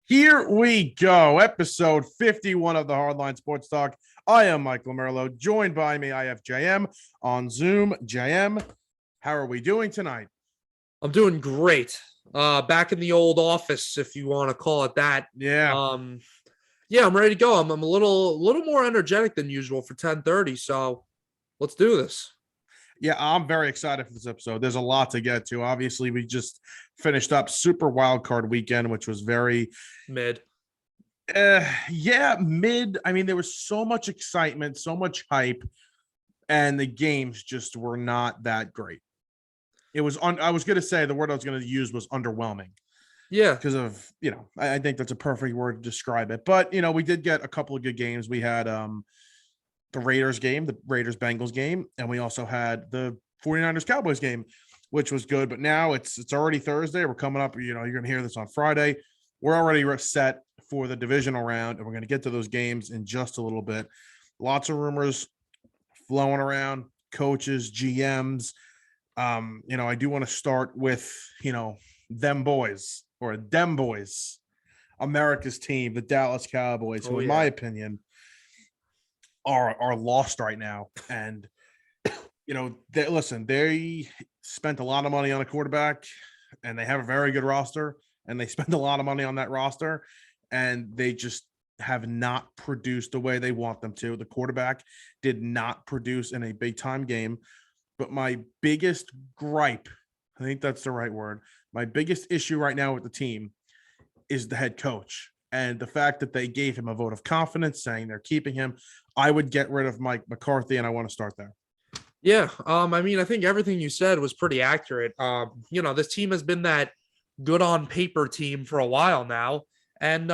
Here we go. Episode 51 of the Hardline Sports Talk. I am Michael Merlo. Joined by me, I have JM on Zoom. JM, how are we doing tonight? I'm doing great. Back in the old office, if you want to call it that. Yeah. Yeah, I'm ready to go. I'm a little more energetic than usual for 10:30. So let's do this. Yeah, I'm very excited for this episode. There's a lot to get to. Obviously, we just finished up Super Wildcard Weekend, which was very Mid. mid. I mean, there was so much excitement, so much hype, and the games just were not that great. It was I was gonna say the word I was gonna use was underwhelming. Yeah. Because of, I think that's a perfect word to describe it. But we did get a couple of good games. We had the Raiders game, the Raiders Bengals game, and we also had the 49ers Cowboys game, which was good. But now it's already Thursday. We're coming up, you're going to hear this on Friday. We're already set for the divisional round, and we're going to get to those games in just a little bit. Lots of rumors flowing around, coaches, GMs. I do want to start with, them boys or them boys, America's team, the Dallas Cowboys, who, in my opinion, are lost right now. And they spent a lot of money on a quarterback, and they have a very good roster, and they spent a lot of money on that roster, and they just have not produced the way they want them to. The quarterback did not produce in a big time game. But my biggest gripe, I think that's the right word, my biggest issue right now with the team is the head coach. And the fact that they gave him a vote of confidence, saying they're keeping him. I would get rid of Mike McCarthy, and I want to start there. Yeah. I think everything you said was pretty accurate. This team has been that good on paper team for a while now. And,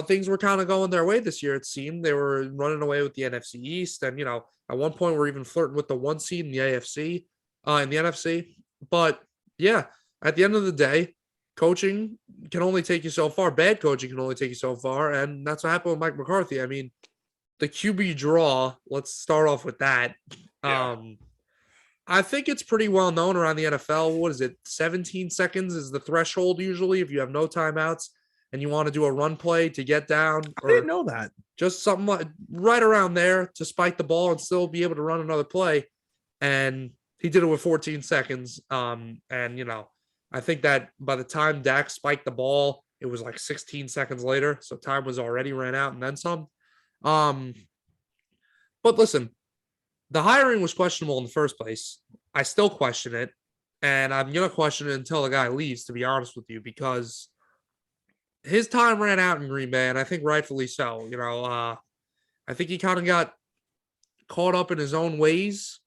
things were kind of going their way this year. It seemed they were running away with the NFC East. And, at one point we're even flirting with the 1 seed in the AFC, in the NFC. But yeah, at the end of the day, coaching can only take you so far. Bad coaching can only take you so far. And that's what happened with Mike McCarthy. I mean, the QB draw, let's start off with that. Yeah. I think it's pretty well known around the NFL. What is it? 17 seconds is the threshold usually if you have no timeouts and you want to do a run play to get down. I didn't know that. Just something like right around there to spike the ball and still be able to run another play. And he did it with 14 seconds. I think that by the time Dak spiked the ball, it was like 16 seconds later. So time was already ran out and then some. But listen, the hiring was questionable in the first place. I still question it. And I'm going to question it until the guy leaves, to be honest with you, because his time ran out in Green Bay, and I think rightfully so. I think he kind of got caught up in his own ways.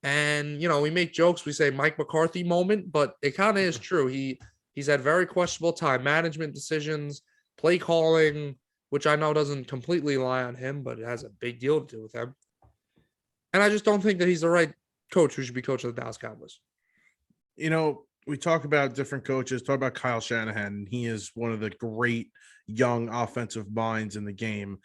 And, we make jokes. We say Mike McCarthy moment, but it kind of is true. He's had very questionable time management decisions, play calling, which I know doesn't completely lie on him, but it has a big deal to do with him. And I just don't think that he's the right coach who should be coaching the Dallas Cowboys. We talk about different coaches, talk about Kyle Shanahan. He is one of the great young offensive minds in the game.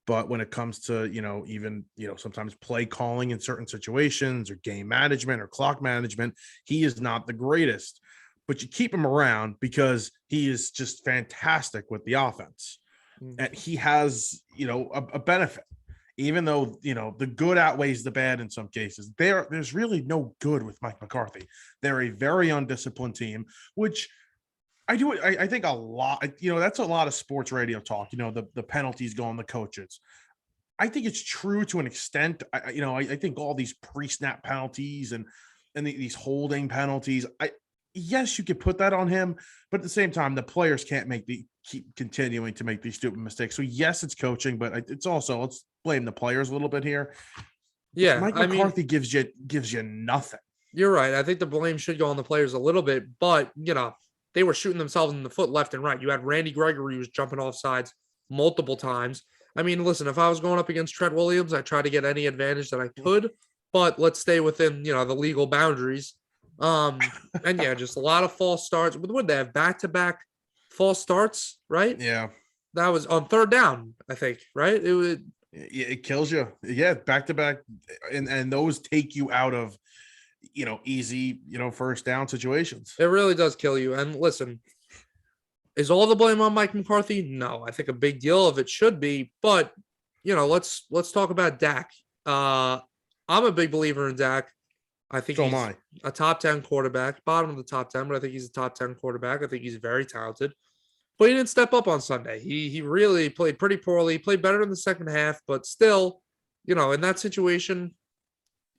But when it comes to, even sometimes play calling in certain situations or game management or clock management, he is not the greatest. But you keep him around because he is just fantastic with the offense. And he has, a benefit. Even though, the good outweighs the bad in some cases, there's really no good with Mike McCarthy. They're a very undisciplined team, which I think a lot, that's a lot of sports radio talk, the penalties go on the coaches. I think it's true to an extent. I think all these pre-snap penalties and these holding penalties, yes, you could put that on him, but at the same time, the players can't keep continuing to make these stupid mistakes. So yes, it's coaching, but it's also, let's blame the players a little bit here. Yeah, Mike McCarthy gives you nothing. You're right. I think the blame should go on the players a little bit, but they were shooting themselves in the foot left and right. You had Randy Gregory who was jumping off sides multiple times. I mean, listen, if I was going up against Trent Williams, I'd try to get any advantage that I could, but let's stay within, the legal boundaries. And yeah, just a lot of false starts. Would they have back-to-back false starts, right? Yeah. That was on third down, I think, right? It kills you. Yeah, back-to-back. And those take you out of, easy, first down situations. It really does kill you. And listen, Is all the blame on Mike McCarthy? No, I think a big deal of it should be, but let's talk about Dak. I'm a big believer in Dak. I think So am he's I. a top 10 quarterback, bottom of the top 10, but I think he's a top 10 quarterback. I think he's very talented. But he didn't step up on Sunday. He really played pretty poorly. He played better in the second half, but still, in that situation,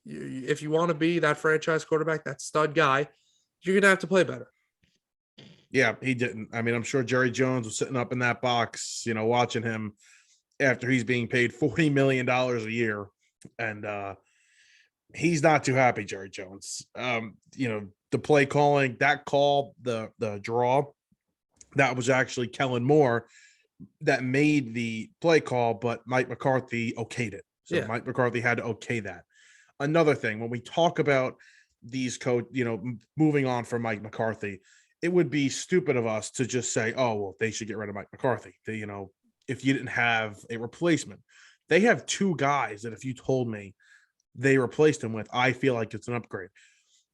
if you want to be that franchise quarterback, that stud guy, you're gonna have to play better. Yeah, he didn't. I mean, I'm sure Jerry Jones was sitting up in that box, watching him after he's being paid $40 million a year. And he's not too happy, Jerry Jones. The play calling, that call, the draw, that was actually Kellen Moore that made the play call, but Mike McCarthy okayed it. So Yeah. Mike McCarthy had to okay that. Another thing, when we talk about these moving on from Mike McCarthy, it would be stupid of us to just say, oh, well, they should get rid of Mike McCarthy. If you didn't have a replacement, they have two guys that if you told me they replaced him with, I feel like it's an upgrade.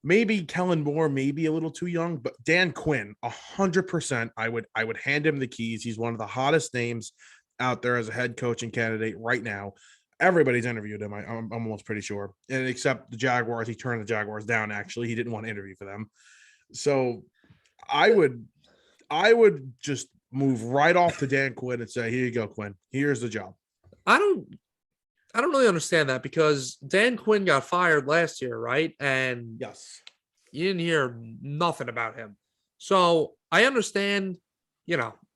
Maybe Kellen Moore, maybe a little too young, but Dan Quinn, 100%. I would hand him the keys. He's one of the hottest names out there as a head coaching candidate right now. Everybody's interviewed him. I'm almost pretty sure, and except the Jaguars, he turned the Jaguars down. Actually, he didn't want to interview for them. So I would just move right off to Dan Quinn and say, "Here you go, Quinn. Here's the job." I don't really understand that because Dan Quinn got fired last year, right? And Yes. you didn't hear nothing about him. So I understand,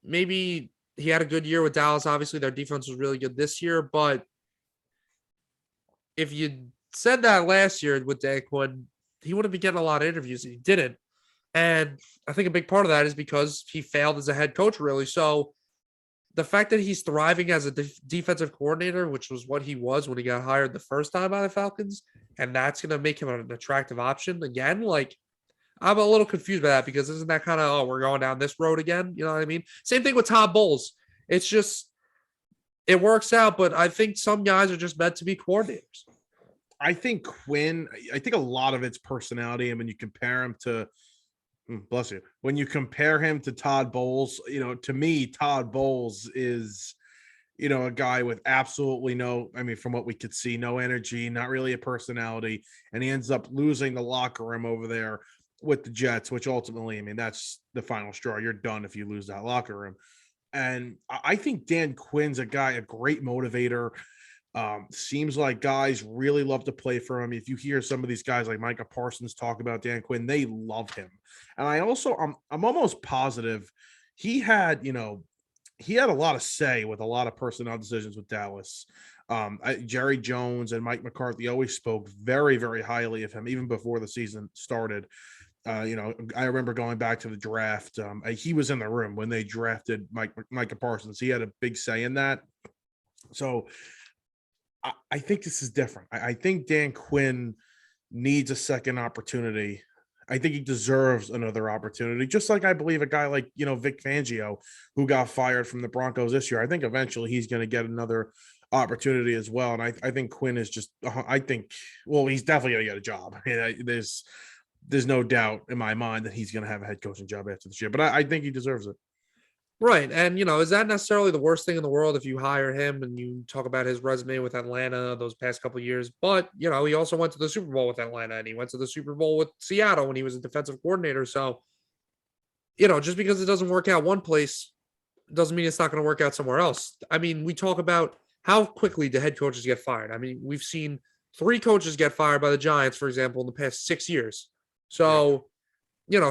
maybe he had a good year with Dallas. Obviously, their defense was really good this year. But if you said that last year with Dan Quinn, he wouldn't be getting a lot of interviews. He didn't. And I think a big part of that is because he failed as a head coach, really. So the fact that he's thriving as a defensive coordinator, which was what he was when he got hired the first time by the Falcons, and that's going to make him an attractive option again. Like, I'm a little confused by that because isn't that kind of, oh, we're going down this road again? You know what I mean? Same thing with Todd Bowles. It's just, it works out, but I think some guys are just meant to be coordinators. I think Quinn, I think a lot of it's personality. And when you compare him to, bless you, when you compare him to Todd Bowles, to me, Todd Bowles is, a guy with absolutely no, I mean, from what we could see, no energy, not really a personality. And he ends up losing the locker room over there with the Jets, which ultimately, I mean, that's the final straw. You're done if you lose that locker room. And I think Dan Quinn's a guy, a great motivator. Seems like guys really love to play for him. If you hear some of these guys like Micah Parsons talk about Dan Quinn, they love him. And I'm almost positive he had a lot of say with a lot of personnel decisions with Dallas. Jerry Jones and Mike McCarthy always spoke very, very highly of him, even before the season started. I remember going back to the draft. He was in the room when they drafted Micah Parsons. He had a big say in that. So I think this is different. I think Dan Quinn needs a second opportunity. I think he deserves another opportunity, just like I believe a guy like, Vic Fangio, who got fired from the Broncos this year. I think eventually he's going to get another opportunity as well. And I think Quinn is just, he's definitely going to get a job. There's no doubt in my mind that he's going to have a head coaching job after this year, but I think he deserves it. Right. And, is that necessarily the worst thing in the world if you hire him and you talk about his resume with Atlanta those past couple of years? But, he also went to the Super Bowl with Atlanta and he went to the Super Bowl with Seattle when he was a defensive coordinator. So, just because it doesn't work out one place doesn't mean it's not going to work out somewhere else. I mean, we talk about how quickly the head coaches get fired. I mean, we've seen 3 coaches get fired by the Giants, for example, in the past 6 years. So,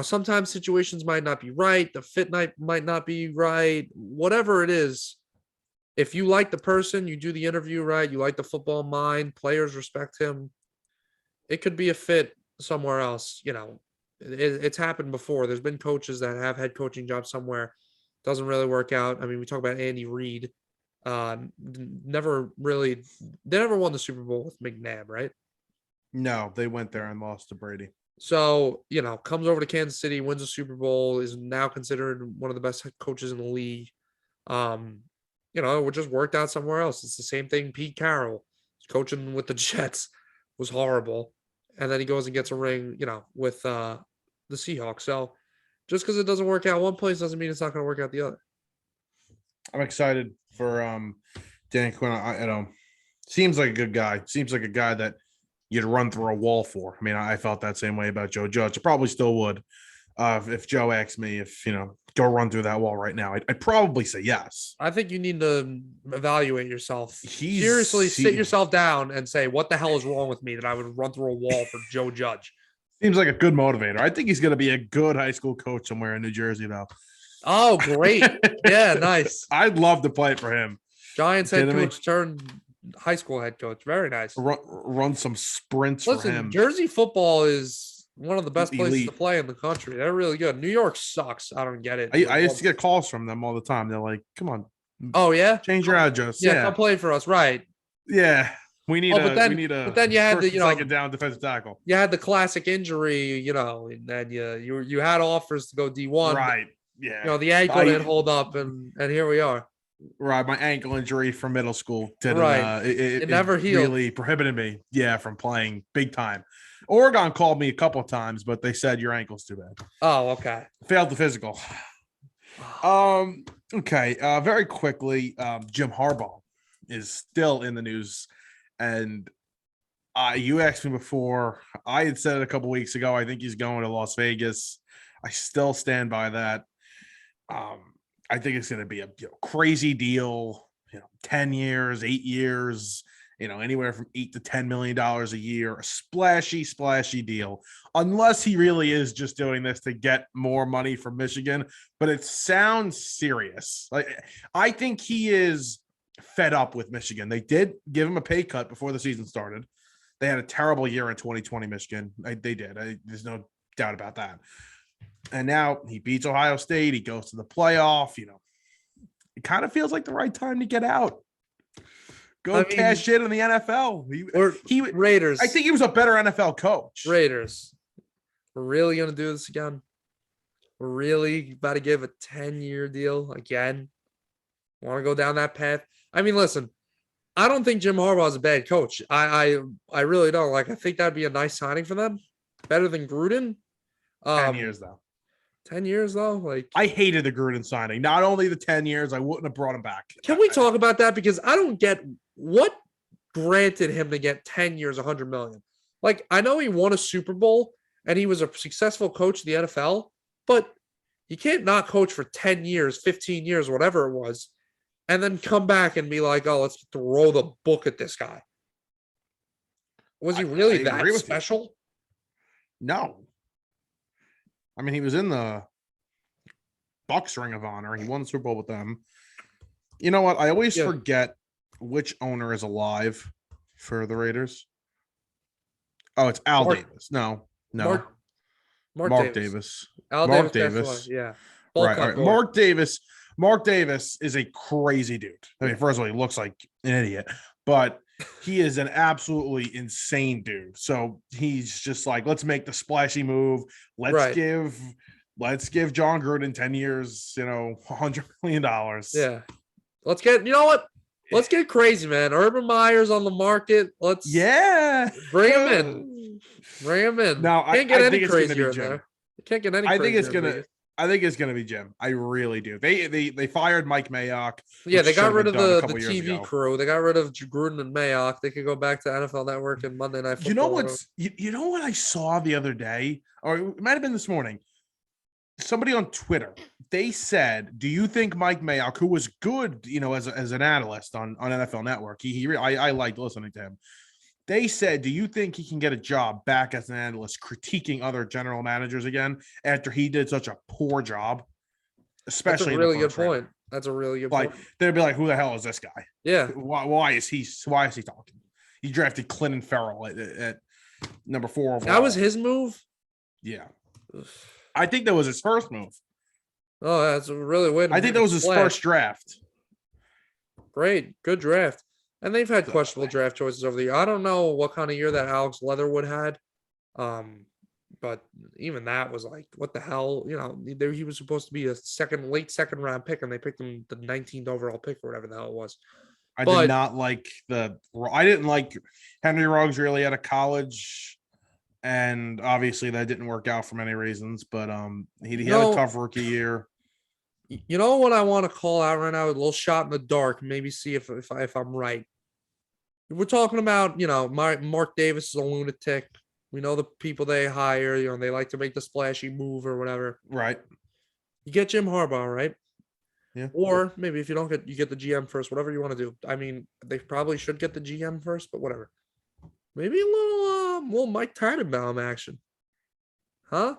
sometimes situations might not be right. The fit might not be right. Whatever it is, if you like the person, you do the interview right, you like the football mind, players respect him, it could be a fit somewhere else. It's happened before. There's been coaches that have head coaching jobs somewhere. Doesn't really work out. I mean, we talk about Andy Reid. Never really, they never won the Super Bowl with McNabb, right? No, they went there and lost to Brady. So, comes over to Kansas City, wins a Super Bowl, is now considered one of the best head coaches in the league. It just worked out somewhere else. It's the same thing. Pete Carroll, coaching with the Jets, was horrible. And then he goes and gets a ring, with the Seahawks. So Just because it doesn't work out one place doesn't mean it's not going to work out the other. I'm excited for Dan Quinn. Seems like a good guy. Seems like a guy that you'd run through a wall for. I mean, I felt that same way about Joe Judge. I probably still would. If Joe asked me if, go run through that wall right now, I'd probably say yes. I think you need to evaluate yourself. He's Seriously, sit yourself down and say, what the hell is wrong with me that I would run through a wall for Joe Judge? Seems like a good motivator. I think he's going to be a good high school coach somewhere in New Jersey, though. Oh, great. Yeah, nice. I'd love to play for him. Giants head coach turned high school head coach. Very nice. Run some sprints for him. Jersey football is one of the best places to play in the country. They're really good. New York sucks. I don't get it. I used to get calls from them all the time. They're like, come on. Oh, yeah? Change your address. Yeah, come play for us. Right. Yeah. We need but then you had the second down defensive tackle. You had the classic injury, and then you had offers to go D1. Right. Yeah. The ankle didn't hold up, and here we are. Right. My ankle injury from middle school didn't. Right. It never healed. Really prohibited me. Yeah, from playing big time. Oregon called me a couple of times, but they said your ankle's too bad. Oh, okay. Failed the physical. Okay. Very quickly, Jim Harbaugh is still in the news. And you asked me before. I had said it a couple weeks ago. I think he's going to Las Vegas. I still stand by that. I think it's going to be a crazy deal. 10 years, 8 years. Anywhere from $8 to $10 million a year. A splashy deal. Unless he really is just doing this to get more money from Michigan. But it sounds serious. I think he is fed up with Michigan. They did give him a pay cut before the season started. They had a terrible year in 2020, Michigan. They did. There's no doubt about that. And now he beats Ohio State. He goes to the playoff. It kind of feels like the right time to get out. Cash in the NFL. He Raiders. I think he was a better NFL coach. Raiders. We're really going to do this again? We're really about to give a 10-year deal again? Want to go down that path? I mean, listen, I don't think Jim Harbaugh is a bad coach. I really don't. I think that'd be a nice signing for them. Better than Gruden. 10 years, though. 10 years, though? I hated the Gruden signing. Not only the 10 years, I wouldn't have brought him back. Can we talk about that? Because I don't get what granted him to get 10 years, $100 million. I know he won a Super Bowl and he was a successful coach in the NFL, but you can't not coach for 10 years, 15 years, whatever it was, and then come back and be like, oh, let's throw the book at this guy. Was he really that special? No. I mean, he was in the Bucs Ring of Honor. He won the Super Bowl with them. You know what? I always forget which owner is alive for the Raiders. Oh, it's Al Davis. No. Mark Davis. Mark Davis. Yeah. Right. Mark Davis is a crazy dude. I mean, first of all, he looks like an idiot, but he is an absolutely insane dude. So he's just like, let's make the splashy move. Let's give John Gruden 10 years, $100 million. Yeah. Let's get, you know what? Let's get crazy, man. Urban Meyer's on the market. Let's bring him in. Bring him in. No, can't get any crazier in there. Can't get any crazier. I think it's gonna be Jim. I really do. They fired Mike Mayock. Yeah, they got rid of the TV crew. They got rid of Gruden and Mayock. They could go back to NFL Network and Monday Night Football. You know what I saw the other day, or it might have been this morning. Somebody on Twitter, they said, "Do you think Mike Mayock, who was good, as an analyst on NFL Network, I liked listening to him." They said, "Do you think he can get a job back as an analyst, critiquing other general managers again after he did such a poor job?" Especially, that's a really good point. That's a really good point. They'd be like, "Who the hell is this guy? Yeah, why is he talking?" He drafted Clinton Ferrell at number 4 overall. That was his move. Yeah, I think that was his first move. Oh, that's a really weird. I think that was his first draft. Great, good draft. And they've had questionable draft choices over the year. I don't know what kind of year that Alex Leatherwood had. But even that was like, what the hell? He was supposed to be a late second round pick, and they picked him the 19th overall pick or whatever the hell it was. I didn't like Henry Ruggs really out of college. and obviously that didn't work out for many reasons. But he had a No, tough rookie year. you know what I want to call out right now? A little shot in the dark. Maybe see if I'm right. We're talking about, Mark Davis is a lunatic. We know the people they hire. They like to make the splashy move or whatever. Right. You get Jim Harbaugh, right? Yeah. Or maybe if you get the GM first, whatever you want to do. I mean, they probably should get the GM first, but whatever. Maybe a little Mike Tannenbaum action. Huh?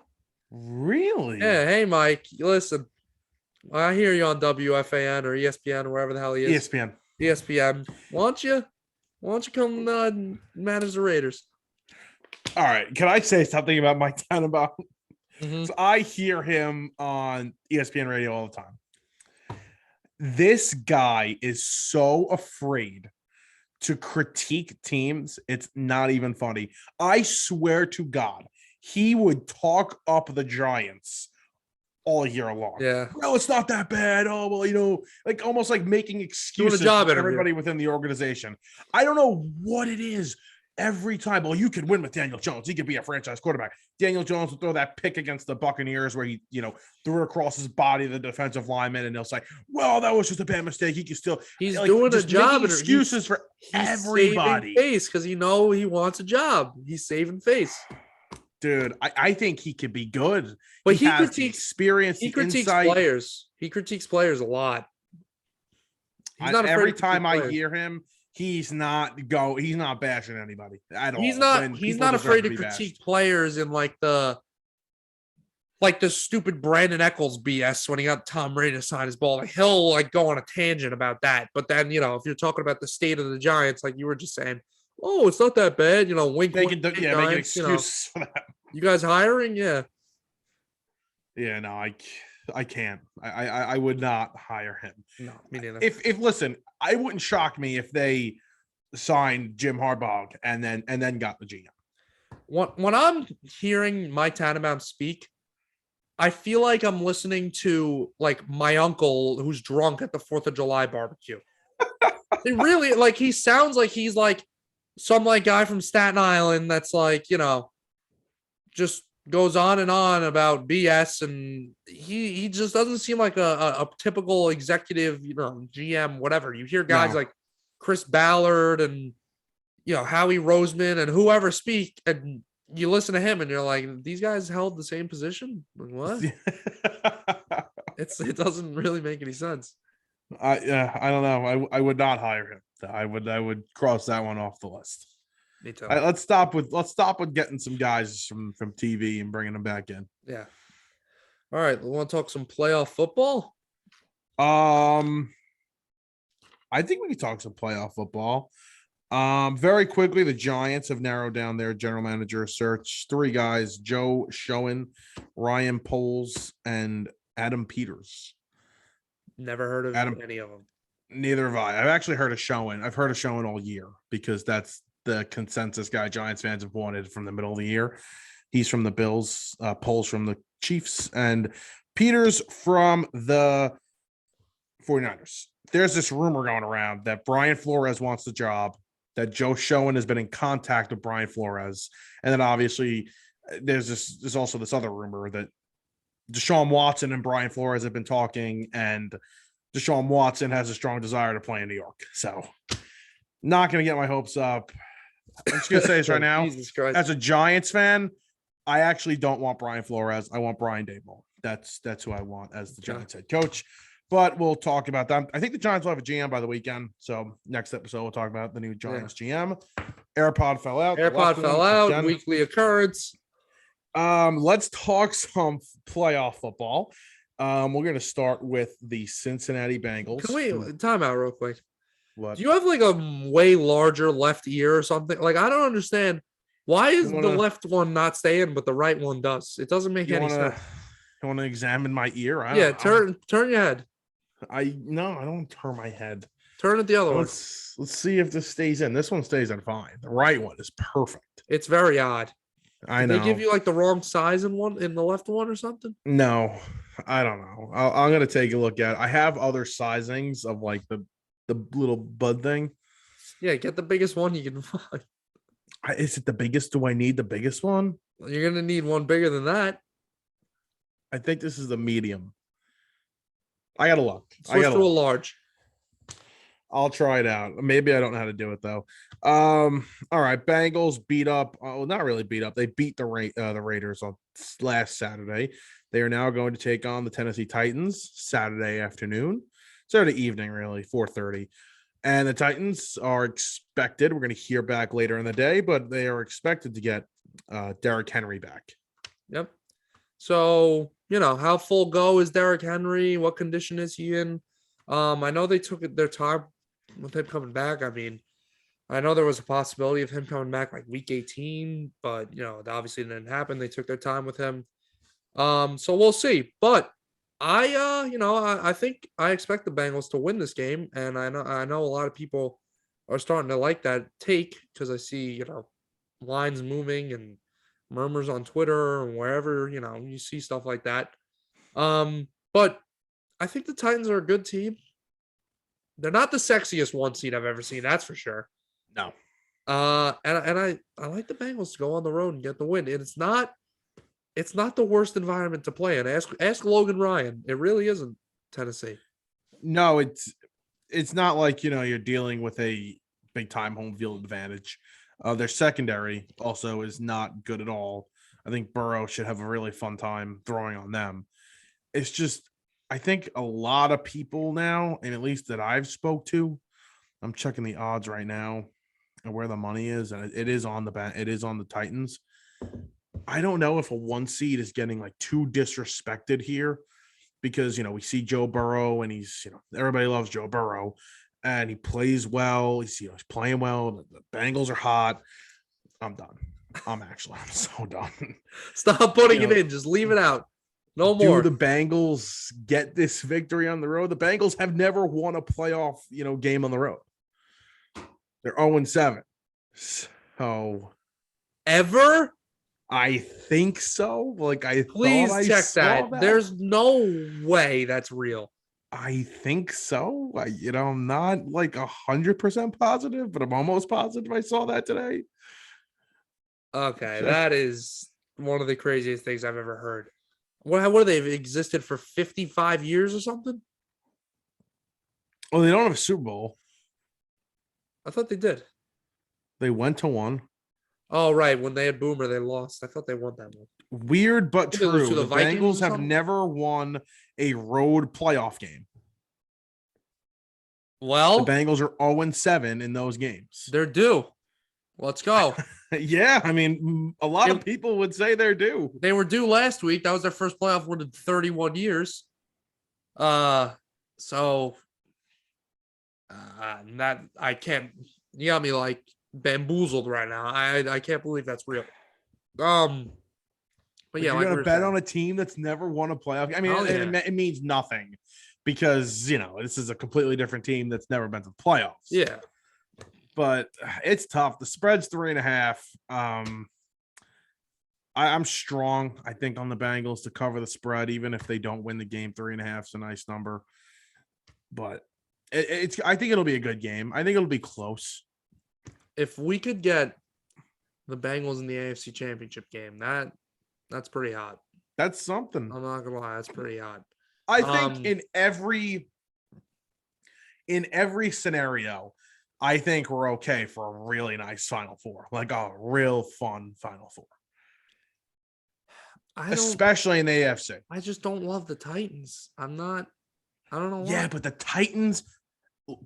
Really? Yeah. Hey, Mike, listen. I hear you on WFAN or ESPN or wherever the hell he is. ESPN. ESPN. Why don't you come manage the Raiders? All right. Can I say something about Mike Tannenbaum? Mm-hmm. So I hear him on ESPN radio all the time. This guy is so afraid to critique teams. It's not even funny. I swear to God, he would talk up the Giants all year long. Yeah. Well, it's not that bad. Oh, well, like almost like making excuses Doing a job for interview. everybody within the organization. I don't know what it is. Every time, well, you could win with Daniel Jones. He could be a franchise quarterback. Daniel Jones will throw that pick against the Buccaneers where he, threw it across his body, the defensive lineman, and they'll say, well, that was just a bad mistake. He can still. He's doing a job. Excuses for everybody. Face because he wants a job. He's saving face. Dude, I think he could be good. But he has critiques the experience. He the critiques insight. players. He critiques players a lot. Every time I hear him, he's not bashing anybody at all. He's not afraid to critique players in like the stupid Brandon Eccles BS when he got Tom Brady to sign his ball. Like he'll go on a tangent about that. But then, if you're talking about the state of the Giants, like you were just saying, oh, it's not that bad. Wink, make wink, an excuse for that. You guys hiring? Yeah. Yeah, no, I can't. I would not hire him. No, me neither. If listen, I wouldn't shock me if they signed Jim Harbaugh and then got the GM. When I'm hearing Mike Tannenbaum speak, I feel like I'm listening to like my uncle who's drunk at the 4th of July barbecue. It really he sounds like he's like some guy from Staten Island that's just goes on and on about BS, and he just doesn't seem like a typical executive, GM, whatever. You hear guys like Chris Ballard and Howie Roseman and whoever speak, and you listen to him and you're like, these guys held the same position. Like, what? It doesn't really make any sense. I don't know. I would not hire him. I would cross that one off the list. Me too. Let's stop with getting some guys from TV and bringing them back in. Yeah. All right. We want to talk some playoff football? I think we can talk some playoff football. Very quickly, the Giants have narrowed down their general manager search. 3 guys: Joe Schoen, Ryan Poles, and Adam Peters. Never heard of any of them. Neither have I. I've actually heard of Schoen. I've heard of Schoen all year because that's the consensus guy Giants fans have wanted from the middle of the year. He's from the Bills, Poles from the Chiefs, and Peters from the 49ers. There's this rumor going around that Brian Flores wants the job, that Joe Schoen has been in contact with Brian Flores. And then obviously there's also this other rumor that Deshaun Watson and Brian Flores have been talking, and Deshaun Watson has a strong desire to play in New York. So not going to get my hopes up. I'm just going to say this right now. As a Giants fan, I actually don't want Brian Flores. I want Brian Daboll. That's who I want as the Giants head coach. But we'll talk about that. I think the Giants will have a GM by the weekend. So next episode, we'll talk about the new Giants GM. AirPod fell out. Weekly occurrence. Let's talk some playoff football. We're going to start with the Cincinnati Bengals. Can we time out real quick? What? Do you have a way larger left ear or something? I don't understand. Why is the left one not staying, but the right one does? It doesn't make any sense. You want to examine my ear? Turn your head. I don't turn my head. Turn it the other way. Let's see if this stays in. This one stays in fine. The right one is perfect. It's very odd. I know. They give you the wrong size in the left one or something? No, I don't know. I'm gonna take a look at it. I have other sizings of the little bud thing. Yeah, get the biggest one you can find. Is it the biggest? Do I need the biggest one? You're gonna need one bigger than that. I think this is the medium. I gotta look. Switch to a large. I'll try it out. Maybe I don't know how to do it though. All right. Bengals beat up. Well, not really beat up. They beat the Raiders on last Saturday. They are now going to take on the Tennessee Titans Saturday afternoon, Saturday evening, really 4:30. And the Titans are expected. We're going to hear back later in the day, but they are expected to get Derrick Henry back. Yep. So how full go is Derrick Henry? What condition is he in? I know they took their time with him coming back. I mean, I know there was a possibility of him coming back like week 18, but it obviously didn't happen. They took their time with him. So we'll see. But I think I expect the Bengals to win this game, and I know a lot of people are starting to like that take because I see lines moving and murmurs on Twitter and wherever you see stuff like that. But I think the Titans are a good team. They're not the sexiest one seed I've ever seen, that's for sure. No. And I like the Bengals to go on the road and get the win. And it's not the worst environment to play in. Ask Logan Ryan. It really isn't Tennessee. No, it's not like you're dealing with a big time home field advantage. Their secondary also is not good at all. I think Burrow should have a really fun time throwing on them. It's just, I think a lot of people now, and at least that I've spoke to, I'm checking the odds right now and where the money is, and it is on the Titans. I don't know if a 1 seed is getting like too disrespected here because we see Joe Burrow and he's everybody loves Joe Burrow and he plays well. He's playing well. The Bengals are hot. I'm done. I'm so done. Stop putting it in. Just leave it out. No more. Do the Bengals get this victory on the road? The Bengals have never won a playoff, game on the road. They're 0-7. So ever? I think so. Please check that. There's no way that's real. I think so. I'm not 100% positive, but I'm almost positive I saw that today. Okay, that is one of the craziest things I've ever heard. What have they existed for 55 years or something? Well, they don't have a Super Bowl. I thought they did. They went to one. Oh, right. When they had Boomer, they lost. I thought they won that one. Weird, but true. The Bengals have something? never won a road playoff game. Well, the Bengals are 0-7 in those games. They're due. Let's go. Yeah, I mean, a lot of people would say they're due. They were due last week. That was their first playoff win in 31 years. That I can't. You got me bamboozled right now. I can't believe that's real. But yeah, you're gonna bet on a team that's never won a playoff. I mean, it means nothing because this is a completely different team that's never been to the playoffs. Yeah, but it's tough. The spread's 3.5. I'm strong, I think, on the Bengals to cover the spread, even if they don't win the game. 3.5 is a nice number, but I think it'll be a good game. I think it'll be close. If we could get the Bengals in the AFC Championship game, that's pretty hot. That's something. I'm not gonna lie, that's pretty hot. I think in every scenario, I think we're okay for a really nice Final Four, like a real fun Final Four. Especially in the AFC. I just don't love the Titans. I don't know why. Yeah, but the Titans,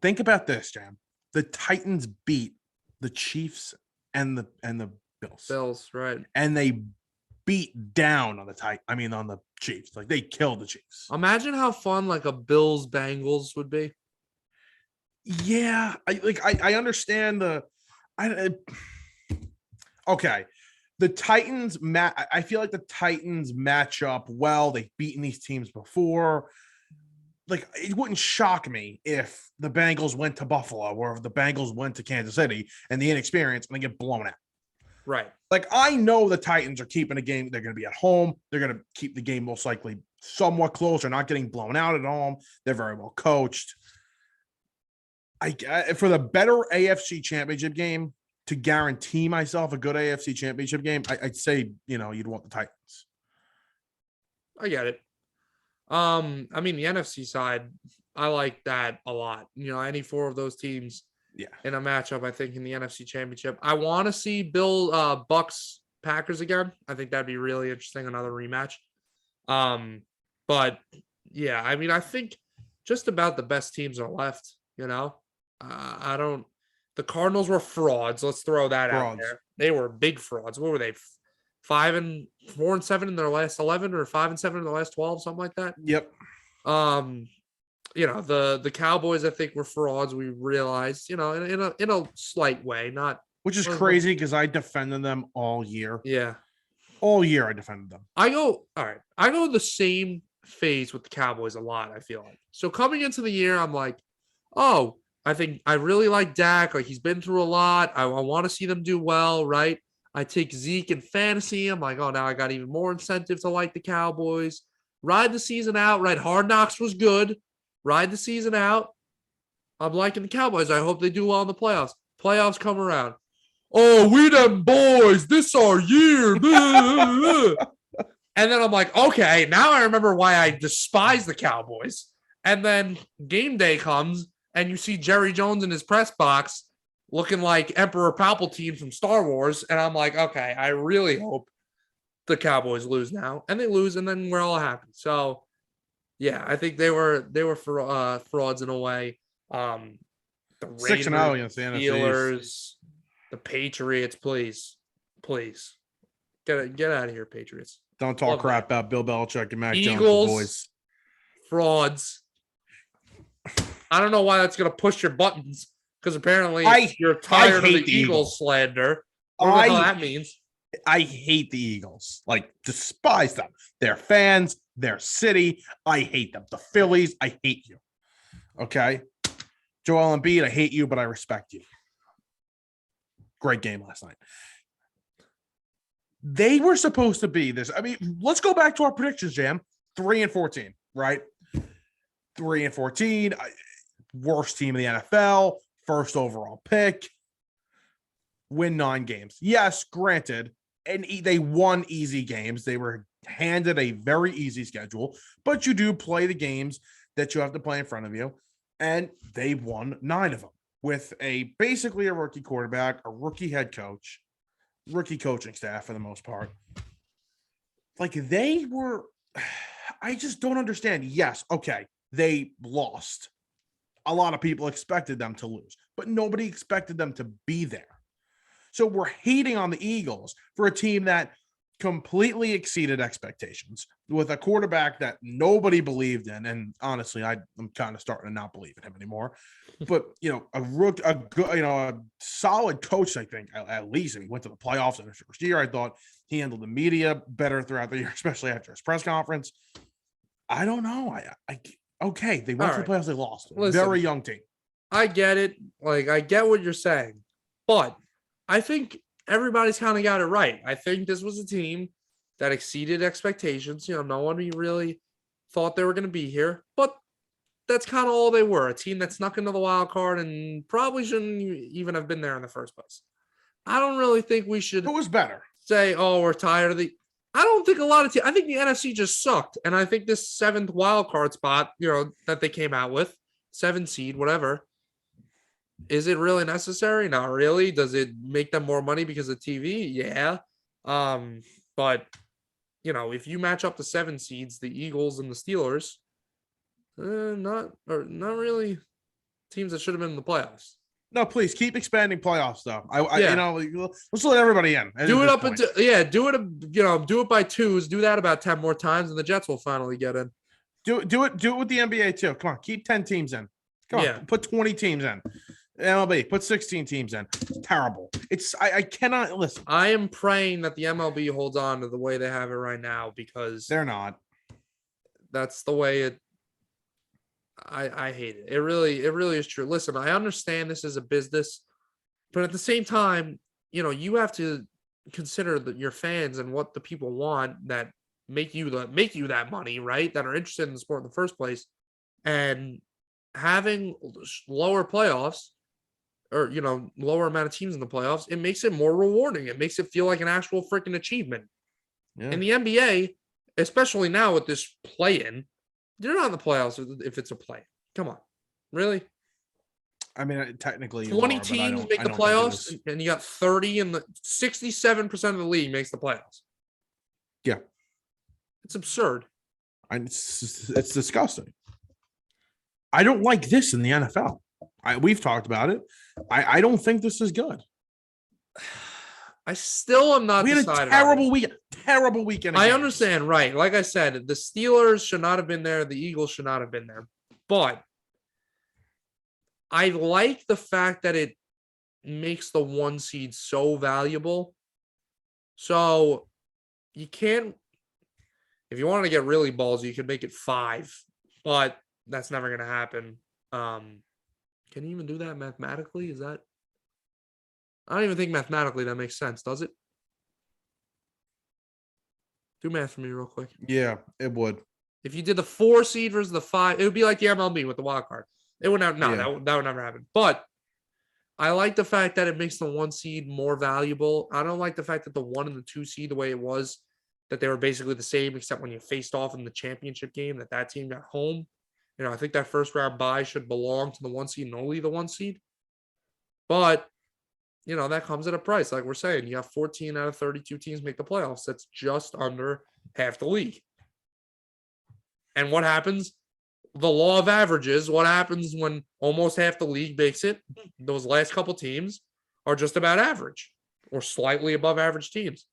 think about this, Jam. The Titans beat the Chiefs and the Bills. Bills, right. And they beat down on the Chiefs. They killed the Chiefs. Imagine how fun a Bills Bengals would be. Yeah, I understand okay. The Titans I feel like the Titans match up well. They've beaten these teams before. It wouldn't shock me if the Bengals went to Buffalo or if the Bengals went to Kansas City and the inexperience and they get blown out. Right. I know the Titans are keeping a game. They're going to be at home. They're going to keep the game most likely somewhat close. They're not getting blown out at home. They're very well coached. For the better AFC Championship game, to guarantee myself a good AFC Championship game, I'd say, you'd want the Titans. I get it. I mean, the NFC side, I like that a lot. Any four of those teams in a matchup, I think, in the NFC Championship. I want to see Bucks Packers again. I think that'd be really interesting, another rematch. But yeah, I mean, I think just about the best teams are left, I don't. The Cardinals were frauds. Let's throw that out there. They were big frauds. What were they? 4-7 in their last 11, or 5-7 in their last 12, something like that. Yep. The Cowboys, I think, were frauds. We realized, in a slight way, not. Which is crazy because I defended them all year. Yeah. All year I defended them. I go the same phase with the Cowboys a lot, I feel like. So coming into the year, I'm like, oh, I think I really like Dak. Like, he's been through a lot. I want to see them do well, right? I take Zeke in fantasy. I'm like, oh, now I got even more incentive to like the Cowboys. Ride the season out, right? Hard Knocks was good. Ride the season out. I'm liking the Cowboys. I hope they do well in the playoffs. Playoffs come around. Oh, we them boys. This our year. And then I'm like, okay, now I remember why I despise the Cowboys. And then game day comes, and you see Jerry Jones in his press box looking like Emperor Palpatine from Star Wars. And I'm like, okay, I really hope the Cowboys lose now. And they lose, and then we're all happy. So, yeah, I think they were frauds in a way. The Raiders, 6-0 against the Steelers, the Patriots, please. Get out of here, Patriots. Don't talk crap about Bill Belichick and Mac Jones, boys. Frauds. I don't know why that's going to push your buttons, because apparently you're tired of the Eagles slander. I don't know how that means. I hate the Eagles. Like, despise them. Their fans, their city. I hate them. The Phillies, I hate you. Okay? Joel Embiid, I hate you, but I respect you. Great game last night. They were supposed to be this. I mean, let's go back to our predictions, Jam. 3-14, right? 3-14. Worst team in the NFL. First overall pick. Win 9 games. Yes, granted. And they won easy games. They were handed a very easy schedule. But you do play the games that you have to play in front of you. And they won 9 of them. With basically a rookie quarterback, a rookie head coach, rookie coaching staff for the most part. Like, they were, I just don't understand. Yes, okay, they lost. A lot of people expected them to lose, but nobody expected them to be there. So we're hating on the Eagles for a team that completely exceeded expectations with a quarterback that nobody believed in. And honestly, I'm kind of starting to not believe in him anymore. But, a solid coach, I think, at least. He went to the playoffs in his first year. I thought he handled the media better throughout the year, especially after his press conference. I don't know. Okay, they went to the playoffs. They lost. Listen, very young team. I get it. Like, I get what you're saying. But I think everybody's kind of got it right. I think this was a team that exceeded expectations. No one really thought they were going to be here. But that's kind of all they were. A team that snuck into the wild card and probably shouldn't even have been there in the first place. I don't really think we should. It was better. Say, oh, we're tired of the. I don't think a lot of teams. I think the NFC just sucked, and I think this 7th wild card spot, that they came out with, 7 seed, whatever. Is it really necessary? Not really. Does it make them more money because of TV? Yeah. But if you match up the 7 seeds, the Eagles and the Steelers. Not really teams that should have been in the playoffs. No, please keep expanding playoffs though. Let's let everybody in. Do it up until do it by 2s. Do that about 10 more times, and the Jets will finally get in. Do it with the NBA too. Come on, keep 10 teams in. Come on, put 20 teams in. MLB, put 16 teams in. It's terrible. I cannot listen. I am praying that the MLB holds on to the way they have it right now, because they're not. That's the way it. I hate it. It really is true. Listen, I understand this is a business, but at the same time, you have to consider your fans and what the people want that make you that money, right? That are interested in the sport in the first place, and having lower playoffs or lower amount of teams in the playoffs, it makes it more rewarding. It makes it feel like an actual freaking achievement. Yeah. In the NBA, especially now with this play-in, you're not in the playoffs if it's a play. Come on, really? I mean, technically, 20 are, but teams make I the don't think it playoffs, was. and you got 30, and the 67% of the league makes the playoffs. Yeah, it's absurd. It's disgusting. I don't like this in the NFL. We've talked about it. I don't think this is good. I still am not. We had a terrible week. Terrible weekend. I understand, right? Like I said, the Steelers should not have been there. The Eagles should not have been there. But I like the fact that it makes the 1 seed so valuable. So you can't. If you want to get really ballsy, you could make it 5, but that's never going to happen. Can you even do that mathematically? Is that? I don't even think mathematically that makes sense, does it? Do math for me real quick. Yeah, it would. If you did the 4 seed versus the 5, it would be like the MLB with the wild card. It would not. No, yeah. that would never happen. But I like the fact that it makes the 1 seed more valuable. I don't like the fact that the 1 and the 2 seed, the way it was, that they were basically the same, except when you faced off in the championship game, that team got home. I think that first round bye should belong to the 1 seed and only the 1 seed. But, that comes at a price. Like we're saying, you have 14 out of 32 teams make the playoffs. That's just under half the league. And what happens? The law of averages. What happens when almost half the league makes it? Those last couple teams are just about average or slightly above average teams.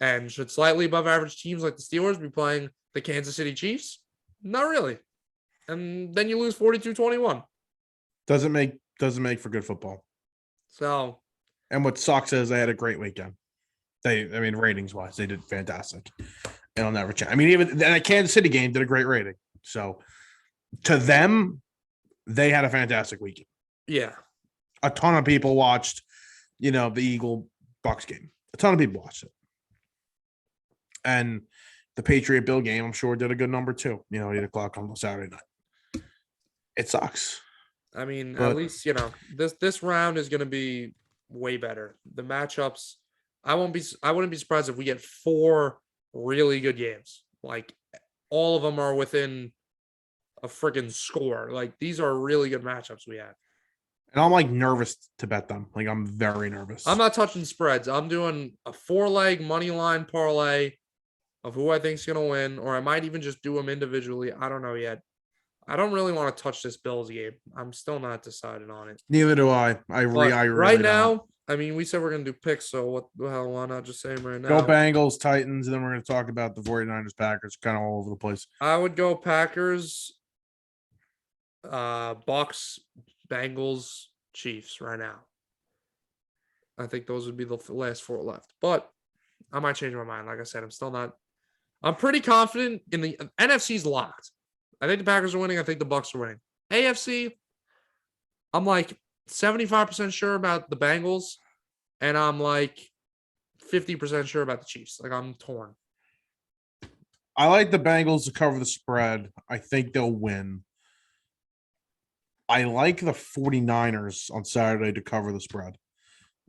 And should slightly above average teams like the Steelers be playing the Kansas City Chiefs? Not really. And then you lose 42-21. Doesn't make for good football. So, and what sucks is they had a great weekend. Ratings wise, they did fantastic. It'll never change. Even the Kansas City game did a great rating. So, to them, they had a fantastic weekend. Yeah. A ton of people watched, the Eagle Bucks game. A ton of people watched it. And the Patriot Bill game, I'm sure, did a good number too. 8:00 on Saturday night. It sucks. At least this round is going to be way better. The matchups, I wouldn't be surprised if we get 4 really good games. Like all of them are within a freaking score. Like these are really good matchups we have. And I'm nervous to bet them. I'm very nervous. I'm not touching spreads. I'm doing a 4-leg money line parlay of who I think is going to win, or I might even just do them individually. I don't know yet. I don't really want to touch this Bills game. I'm still not decided on it. Neither do I. I really right now, don't. We said we're going to do picks, so what the hell? Why not just say them right now? Go Bengals, Titans, and then we're going to talk about the 49ers, Packers, kind of all over the place. I would go Packers, Bucks, Bengals, Chiefs right now. I think those would be the last 4 left. But I might change my mind. Like I said, I'm pretty confident in the NFC's locked. I think the Packers are winning. I think the Bucks are winning. AFC, I'm 75% sure about the Bengals, and I'm 50% sure about the Chiefs. I'm torn. I like the Bengals to cover the spread. I think they'll win. I like the 49ers on Saturday to cover the spread.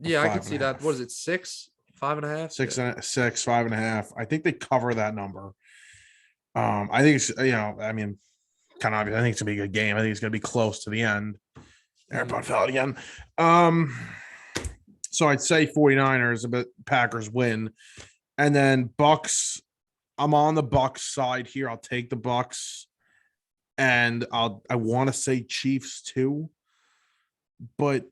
Yeah, I can see that. What is it, 6? 5.5? 6 and 6, 5.5. I think they cover that number. I think it's kind of obvious. I think it's gonna be a good game. I think it's gonna be close to the end. AirPod fell out again. So I'd say 49ers, but Packers win. And then Bucks. I'm on the Bucks side here. I'll take the Bucks. And I want to say Chiefs too. But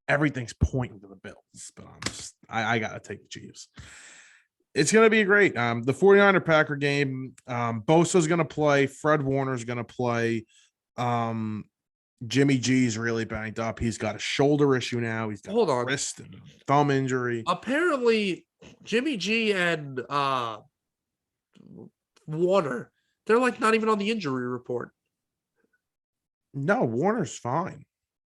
everything's pointing to the Bills. But I gotta take the Chiefs. It's going to be great. The 49er Packer game, Bosa's going to play. Fred Warner's going to play. Jimmy G's really banged up. He's got a shoulder issue now. He's got a wrist and a thumb injury. Apparently, Jimmy G and Warner, they're not even on the injury report. No, Warner's fine.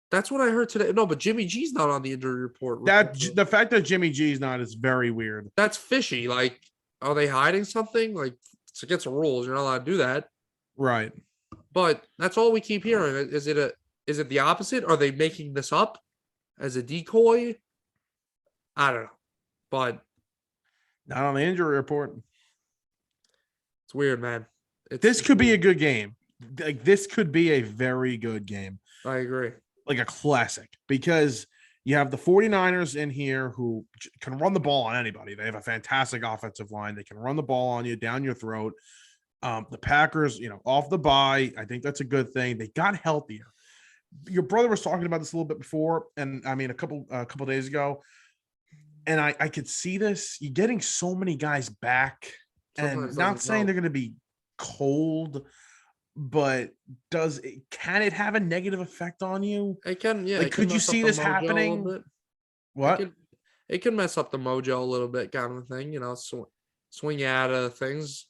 That's what I heard today. No, but Jimmy G's not on the injury report. The fact that Jimmy G's not is very weird. That's fishy. Are they hiding something? It's against the rules. You're not allowed to do that. Right. But that's all we keep hearing. Is it the opposite? Are they making this up? as a decoy. I don't know, but Not on the injury report. it's weird, man. This could be a good game. Like, this could be a very good game. I agree. Like a classic, because you have the 49ers in here who can run the ball on anybody. They have a fantastic offensive line. They can run the ball on you, down your throat. The Packers, off the bye, I think that's a good thing. They got healthier. Your brother was talking about this a little bit before, and I mean a couple days ago, and I could see this. You're getting so many guys back, Sometimes and not doesn't saying help. they're going to be cold, but can it have a negative effect on you? It can, yeah. Like, It can could you mess up see the this mojo a little happening? bit. What? It can mess up the mojo a little bit, kind of thing. Swing you out of things.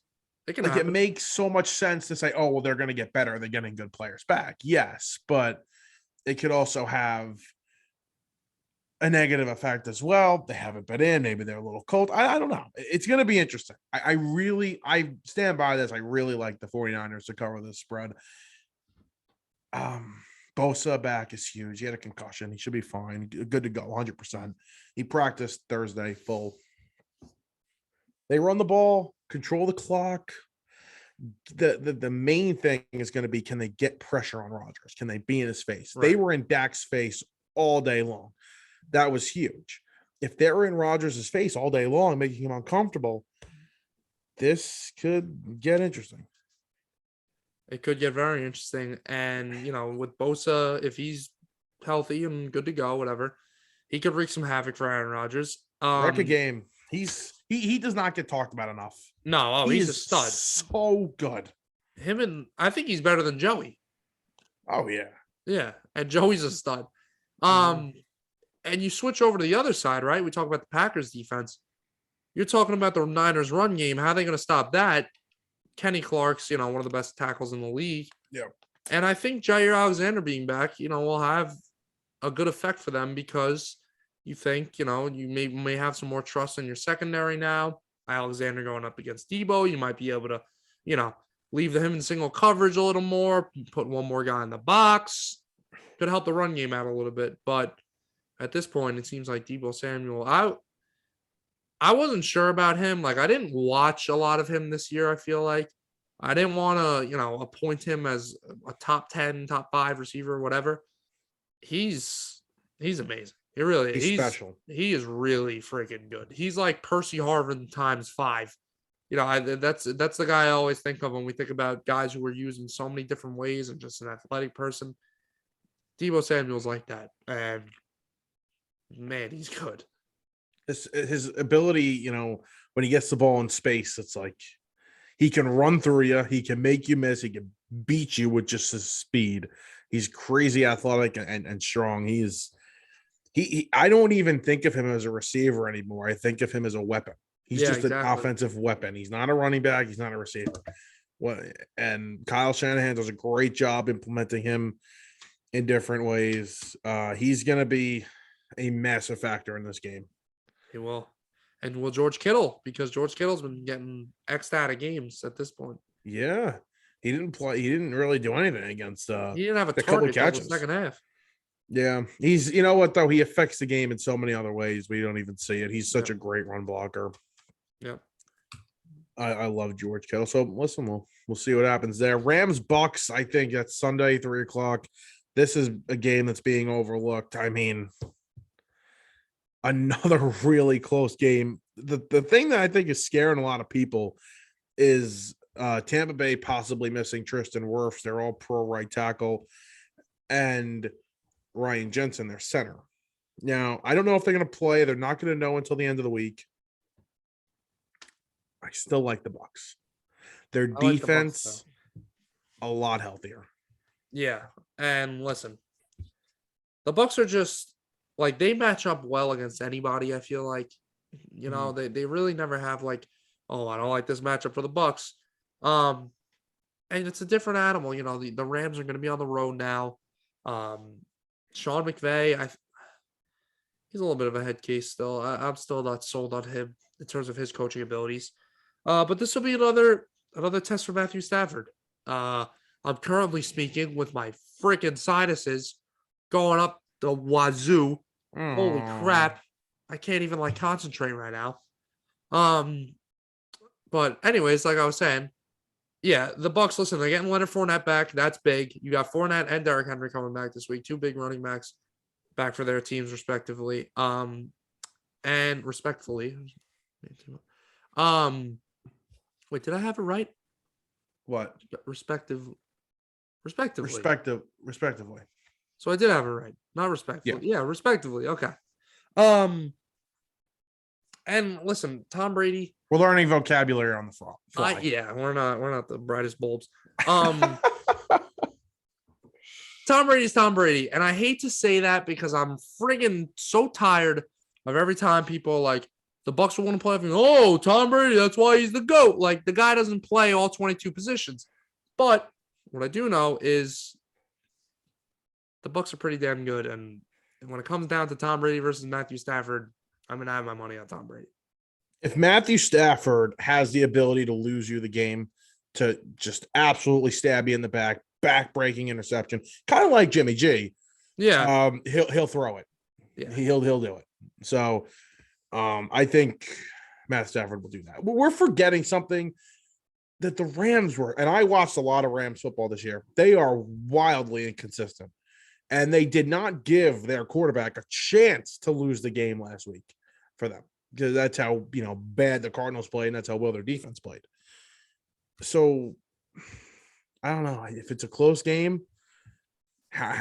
It can Like, it happen. makes so much sense to say, oh, well, they're going to get better. They're getting good players back. Yes, but it could also have a negative effect as well. They haven't been in. Maybe they're a little cold. I don't know. It's going to be interesting. I stand by this. I really like the 49ers to cover this spread. Bosa back is huge. He had a concussion. He should be fine. Good to go. 100%. He practiced Thursday full. They run the ball, control the clock. The main thing is going to be, can they get pressure on Rodgers? Can they be in his face? They Right. were in Dak's face all day long. That was huge. If they're in Rodgers' face all day long, making him uncomfortable, this could get interesting. It could get very interesting. And, with Bosa, if he's healthy and good to go, whatever, he could wreak some havoc for Aaron Rodgers. Record game. He does not get talked about enough. No, he's a stud. So good. I think he's better than Joey. Oh yeah. Yeah, and Joey's a stud. And you switch over to the other side, right? We talk about the Packers defense. You're talking about the Niners run game. How are they going to stop that? Kenny Clark's, one of the best tackles in the league. Yeah. And I think Jair Alexander being back, will have a good effect for them, because you think, you may have some more trust in your secondary now. Alexander going up against Debo, you might be able to, leave him in single coverage a little more, put one more guy in the box. Could help the run game out a little bit. But at this point, it seems like Debo Samuel, I wasn't sure about him. Like, I didn't watch a lot of him this year, I feel like. I didn't want to, appoint him as a top 10, top 5 receiver or whatever. He's amazing. He really is. He's special. He is really freaking good. He's like Percy Harvin times 5. That's the guy I always think of when we think about guys who are used in so many different ways and just an athletic person. Debo Samuel's like that. And man, he's good. His ability, when he gets the ball in space, it's like he can run through you. He can make you miss. He can beat you with just his speed. He's crazy athletic and strong. I don't even think of him as a receiver anymore. I think of him as a weapon. He's just an offensive weapon. He's not a running back. He's not a receiver. And Kyle Shanahan does a great job implementing him in different ways. He's going to be a massive factor in this game. He will. And will George Kittle, because George Kittle's been getting X'd out of games at this point. Yeah. He didn't play. He didn't really do anything against he didn't have a target in the second half. Yeah. He's, you know what, though? He affects the game in so many other ways. We don't even see it. He's such a great run blocker. Yeah. I love George Kittle. So listen, we'll see what happens there. Rams Bucks, I think that's Sunday, 3:00. This is a game that's being overlooked. I mean, another really close game. The thing that I think is scaring a lot of people is Tampa Bay possibly missing Tristan Wirfs. They're all pro right tackle, and Ryan Jensen, their center. Now, I don't know if they're going to play. They're not going to know until the end of the week. I still like the Bucks. Their defense, a lot healthier. Yeah, and listen, the Bucks are just like, they match up well against anybody. I feel like, they really never have like, oh, I don't like this matchup for the Bucks. And it's a different animal. The Rams are going to be on the road now. Sean McVay, he's a little bit of a head case still. I'm still not sold on him in terms of his coaching abilities. But this will be another test for Matthew Stafford. I'm currently speaking with my freaking sinuses going up the wazoo. Holy Mm. crap. I can't even like concentrate right now. Um, but anyways, like I was saying, yeah, the Bucks. Listen, they're getting Leonard Fournette back. That's big. You got Fournette and Derrick Henry coming back this week. Two big running backs back for their teams respectively. And respectfully, um, wait, did I have it right? What? Respective, respectively. Respectively. So I did have it right, not Yeah. respectfully. Yeah, respectively. Okay. Um, and listen, Tom Brady. We're learning vocabulary on the fly. Yeah, we're not the brightest bulbs. Um, Tom Brady's Tom Brady, and I hate to say that because I'm friggin' so tired of every time people are like the Bucks will want to play. Oh, Tom Brady, that's why he's the GOAT. Like the guy doesn't play all 22 positions. But what I do know is the Bucks are pretty damn good, and when it comes down to Tom Brady versus Matthew Stafford, I'm gonna have my money on Tom Brady. If Matthew Stafford has the ability to lose you the game, to just absolutely stab you in the back breaking interception, kind of like Jimmy G, Yeah, he'll throw it. yeah. He'll do it. So I think Matt Stafford will do that. We're forgetting something that the Rams were, and I watched a lot of Rams football this year. They are wildly inconsistent, and they did not give their quarterback a chance to lose the game last week for them, because that's how bad the Cardinals played, and that's how well their defense played. So I don't know if it's a close game.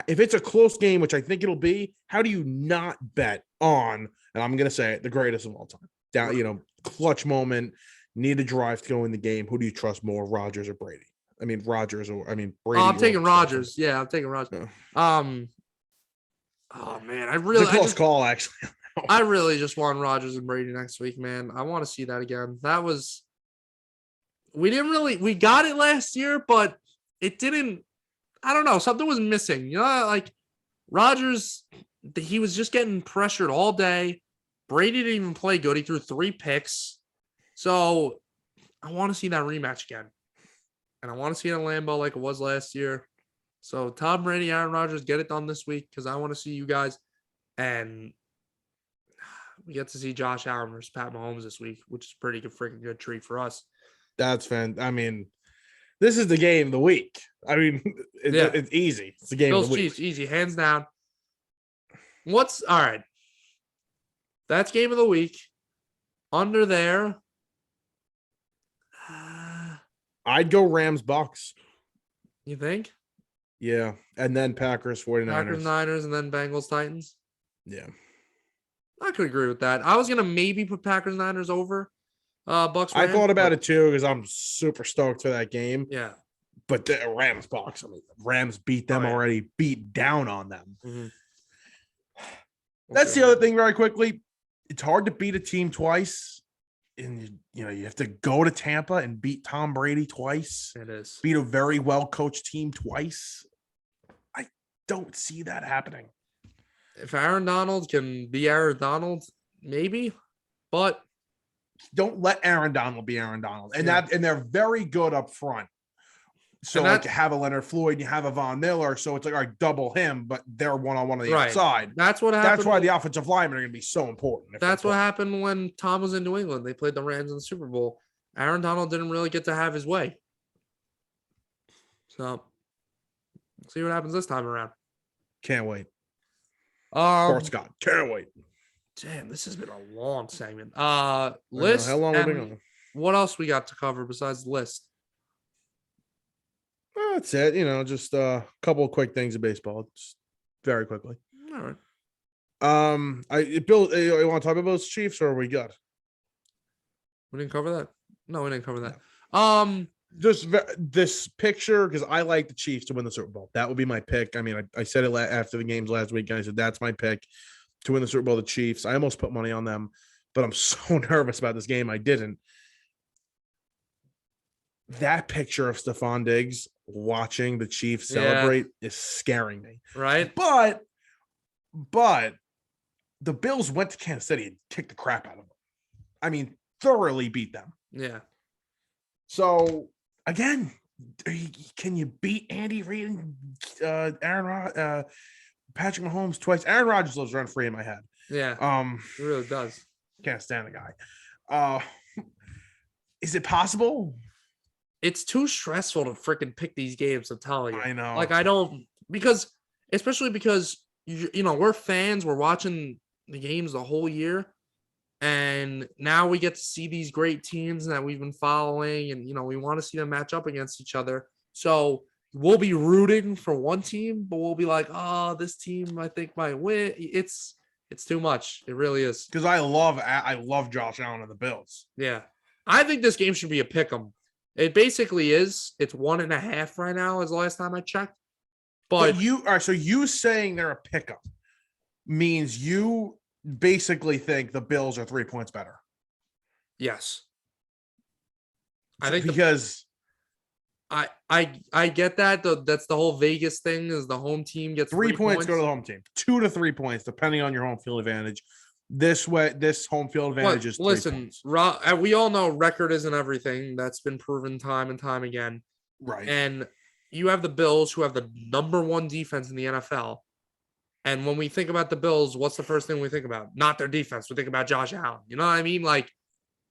If it's a close game, which I think it'll be, how do you not bet on? And I'm going to say it, the greatest of all time. Down, clutch moment, need a drive to go in the game. Who do you trust more, Rodgers or Brady? Brady. I'm taking Rodgers. Yeah, I'm taking Rodgers. Oh man, It's a close call, actually. I really just want Rodgers and Brady next week, man. I want to see that again. We got it last year, but it didn't. I don't know. Something was missing. Like Rodgers, he was just getting pressured all day. Brady didn't even play good. He threw 3 picks. So I want to see that rematch again. And I want to see it in Lambeau like it was last year. So Tom Brady, Aaron Rodgers, get it done this week because I want to see you guys. And we get to see Josh Allen versus Pat Mahomes this week, which is pretty good, freaking good treat for us. That's fantastic. This is the game of the week. It's easy. It's the game of the week. Chiefs, easy, hands down. All right? That's game of the week. Under there, I'd go Rams Bucks. You think? Yeah, and then Packers 49ers. Packers Niners and then Bengals Titans. Yeah, I could agree with that. I was gonna maybe put Packers Niners over Bucks. I thought about it too because I'm super stoked for that game. Yeah, but the Rams Bucks. Rams beat them already. Beat down on them. Mm-hmm. That's the other thing. Very quickly, it's hard to beat a team twice, and you have to go to Tampa and beat Tom Brady twice. It is. Beat a very well coached team twice. I don't see that happening. If Aaron Donald can be Aaron Donald, maybe, but don't let Aaron Donald be Aaron Donald. And they're very good up front. So like you have a Leonard Floyd, you have a Von Miller, so it's like, all right, double him, but they're one-on-one on the outside. That's what happened. That's why the offensive linemen are going to be so important. That's what happened when Tom was in New England. They played the Rams in the Super Bowl. Aaron Donald didn't really get to have his way. So, see what happens this time around. Can't wait. Fort Scott, can't wait. Damn, this has been a long segment. List. How long have we been on? What else we got to cover besides the list? That's it. Just a couple of quick things of baseball, just very quickly. All right. Bill, you want to talk about those Chiefs, or are we good? We didn't cover that. No, we didn't cover that. No. Just this picture, because I like the Chiefs to win the Super Bowl. That would be my pick. I said it after the games last week, and I said that's my pick to win the Super Bowl. The Chiefs. I almost put money on them, but I'm so nervous about this game. I didn't. That picture of Stephon Diggs watching the Chiefs celebrate is scaring me. Right. But the Bills went to Kansas City and kicked the crap out of them. Thoroughly beat them. Yeah. So again, can you beat Andy Reid and Patrick Mahomes twice. Aaron Rodgers lives rent free in my head. Yeah, it really does. Can't stand the guy. Uh, is it possible? It's too stressful to freaking pick these games. I'm telling you. I know. Like I don't because especially because you know we're fans. We're watching the games the whole year, and now we get to see these great teams that we've been following, and you know we want to see them match up against each other. So we'll be rooting for one team, but we'll be like, oh, this team I think might win. It's too much. It really is. Because I love Josh Allen and the Bills. Yeah. I think this game should be a pick 'em. It basically is. It's 1.5 right now, is the last time I checked. But you are so you saying they're a pickup means you basically think the Bills are 3 points better. yes. I think because I get that. That's the whole Vegas thing is the home team gets 3 points go to the home team. 2 to 3 points, depending on your home field advantage. This home field advantage is 3 listen, points. we all know record isn't everything. That's been proven time and time again. Right. And you have the Bills who have the number 1 defense in the NFL. And when we think about the Bills, what's the first thing we think about? Not their defense. We think about Josh Allen. You know what I mean? Like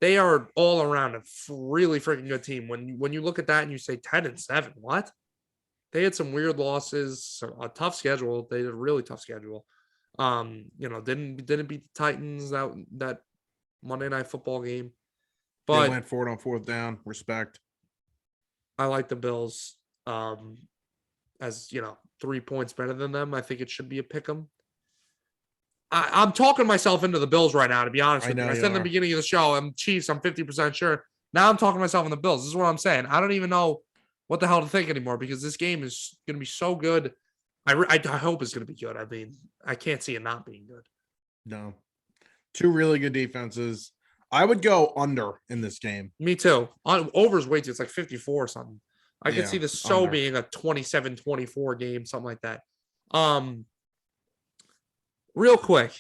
they are all around a really freaking good team. When you look at that and you say 10-7, what? They had some weird losses, a tough schedule. They had a really tough schedule. You know, didn't beat the Titans that Monday Night Football game. But they went for it on 4th down. Respect. I like the Bills. As you know, 3 points better than them. I think it should be a pick 'em. I'm talking myself into the Bills right now, to be honest with you. I said in the beginning of the show, I'm Chiefs. I'm 50% sure. Now I'm talking myself in the Bills. This is what I'm saying. I don't even know what the hell to think anymore because this game is going to be so good. I hope it's going to be good. I mean, I can't see it not being good. No. 2 really good defenses. I would go under in this game. Me too. Over's way too. It's like 54 or something. I could see this being a 27-24 game, something like that. Real quick.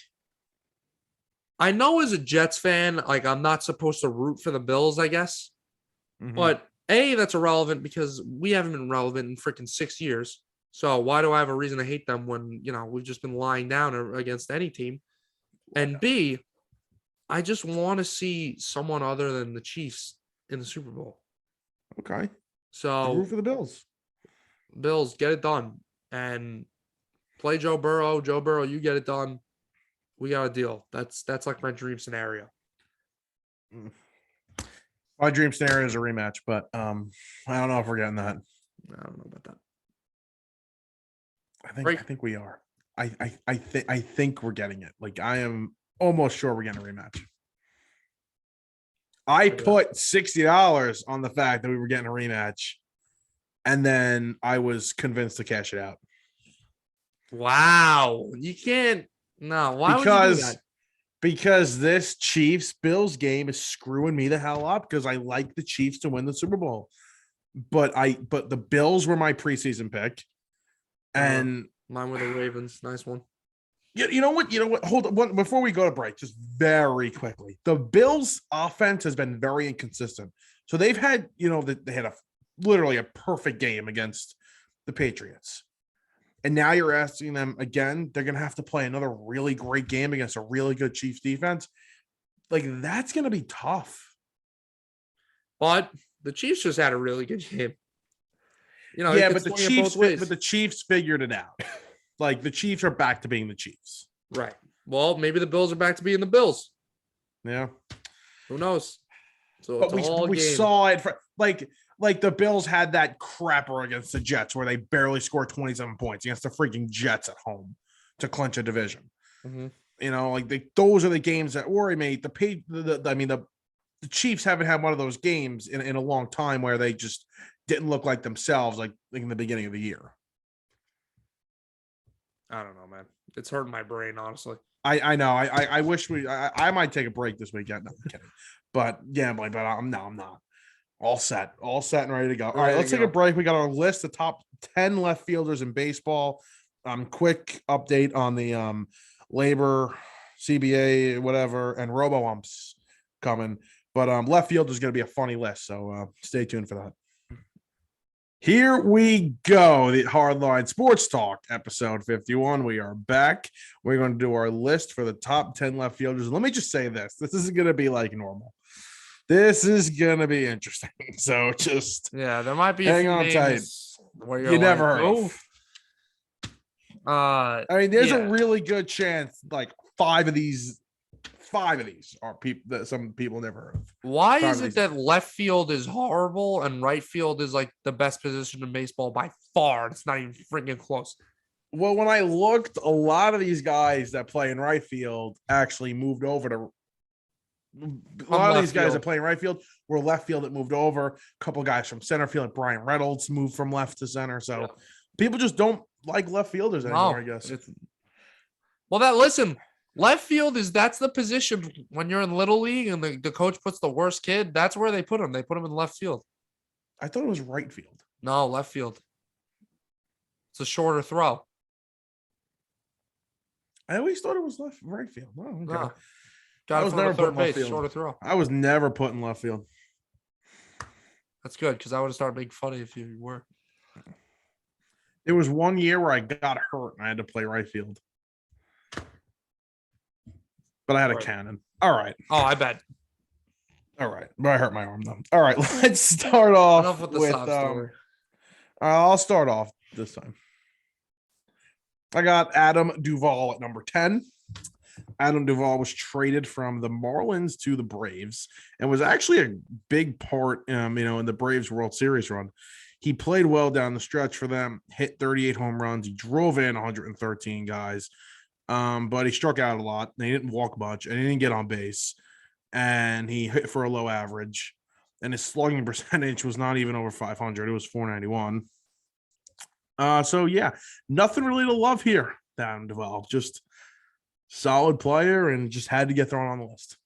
I know as a Jets fan, like I'm not supposed to root for the Bills, I guess. Mm-hmm. But that's irrelevant because we haven't been relevant in freaking 6 years. So why do I have a reason to hate them when, you know, we've just been lying down against any team? And B, I just want to see someone other than the Chiefs in the Super Bowl. Okay. So root for the Bills. Bills, get it done. And play Joe Burrow. Joe Burrow, you get it done. We got a deal. That's like my dream scenario. My dream scenario is a rematch, but I don't know if we're getting that. I don't know about that. I think we are. I think we're getting it. Like I am almost sure we're getting a rematch. I put $60 on the fact that we were getting a rematch, and then I was convinced to cash it out. Wow, you can't. No, why would you do that? Because this Chiefs Bills game is screwing me the hell up because I like the Chiefs to win the Super Bowl, but the Bills were my preseason pick, and mine were the Ravens. Nice one. You know what? Hold on. Before we go to break, just very quickly, the Bills' offense has been very inconsistent. So they've had, they had literally a perfect game against the Patriots. And now you're asking them again, they're going to have to play another really great game against a really good Chiefs defense. Like, that's going to be tough. But the Chiefs just had a really good game. But the Chiefs figured it out. Like, the Chiefs are back to being the Chiefs. Right. Well, maybe the Bills are back to being the Bills. Yeah. Who knows? So but we saw it for like the Bills had that crapper against the Jets where they barely scored 27 points against the freaking Jets at home to clinch a division. Mm-hmm. Those are the games that worry me. The Chiefs haven't had one of those games in a long time where they just didn't look like themselves like in the beginning of the year. I don't know, man. It's hurting my brain, honestly. I know. I wish I might take a break this weekend. No, I'm kidding. But yeah, but I'm not. All set and ready to go. All right, let's take a break. We got our list, the top 10 left fielders in baseball. Quick update on the labor, CBA, whatever, and robo-umps coming. But left field is going to be a funny list, so stay tuned for that. Here we go. The Hardline Sports Talk, episode 51. We are back. We're going to do our list for the top 10 left fielders. Let me just say this. This isn't going to be like normal. This is going to be interesting. So just there might be a hang few on tight. names where you're You like, never heard oh. of. I mean, there's a Yeah. really good chance like five of these are people that some people never heard of. Why Five is of it these. that left field is horrible and right field is like the best position in baseball by far? It's not even freaking close. Well, when I looked, a lot of these guys that play in right field actually moved over to. A lot of these guys that play in right field were left field that moved over. A couple guys from center field, like Brian Reynolds, moved from left to center. So people just don't like left fielders anymore, I guess. Left field that's the position when you're in little league and the coach puts the worst kid. That's where they put him. They put him in left field. I thought it was right field. No, left field. It's a shorter throw. I always thought it was right field. Oh, okay. No. Got I was never putting left field. Shorter throw. I was never putting left field. That's good because I would have started making fun of you if you were. There was one year where I got hurt and I had to play right field. But I had a cannon. All right. Oh, I bet. All right. But I hurt my arm though. All right. Let's start off Enough with the sob story. I'll start off this time. I got Adam Duvall at number 10. Adam Duvall was traded from the Marlins to the Braves and was actually a big part, in the Braves World Series run. He played well down the stretch for them, hit 38 home runs. He drove in 113 guys, but he struck out a lot. He didn't walk much, and he didn't get on base, and he hit for a low average, and his slugging percentage was not even over 500. It was 491. So, yeah, nothing really to love here, Adam Duvall. Just solid player and just had to get thrown on the list.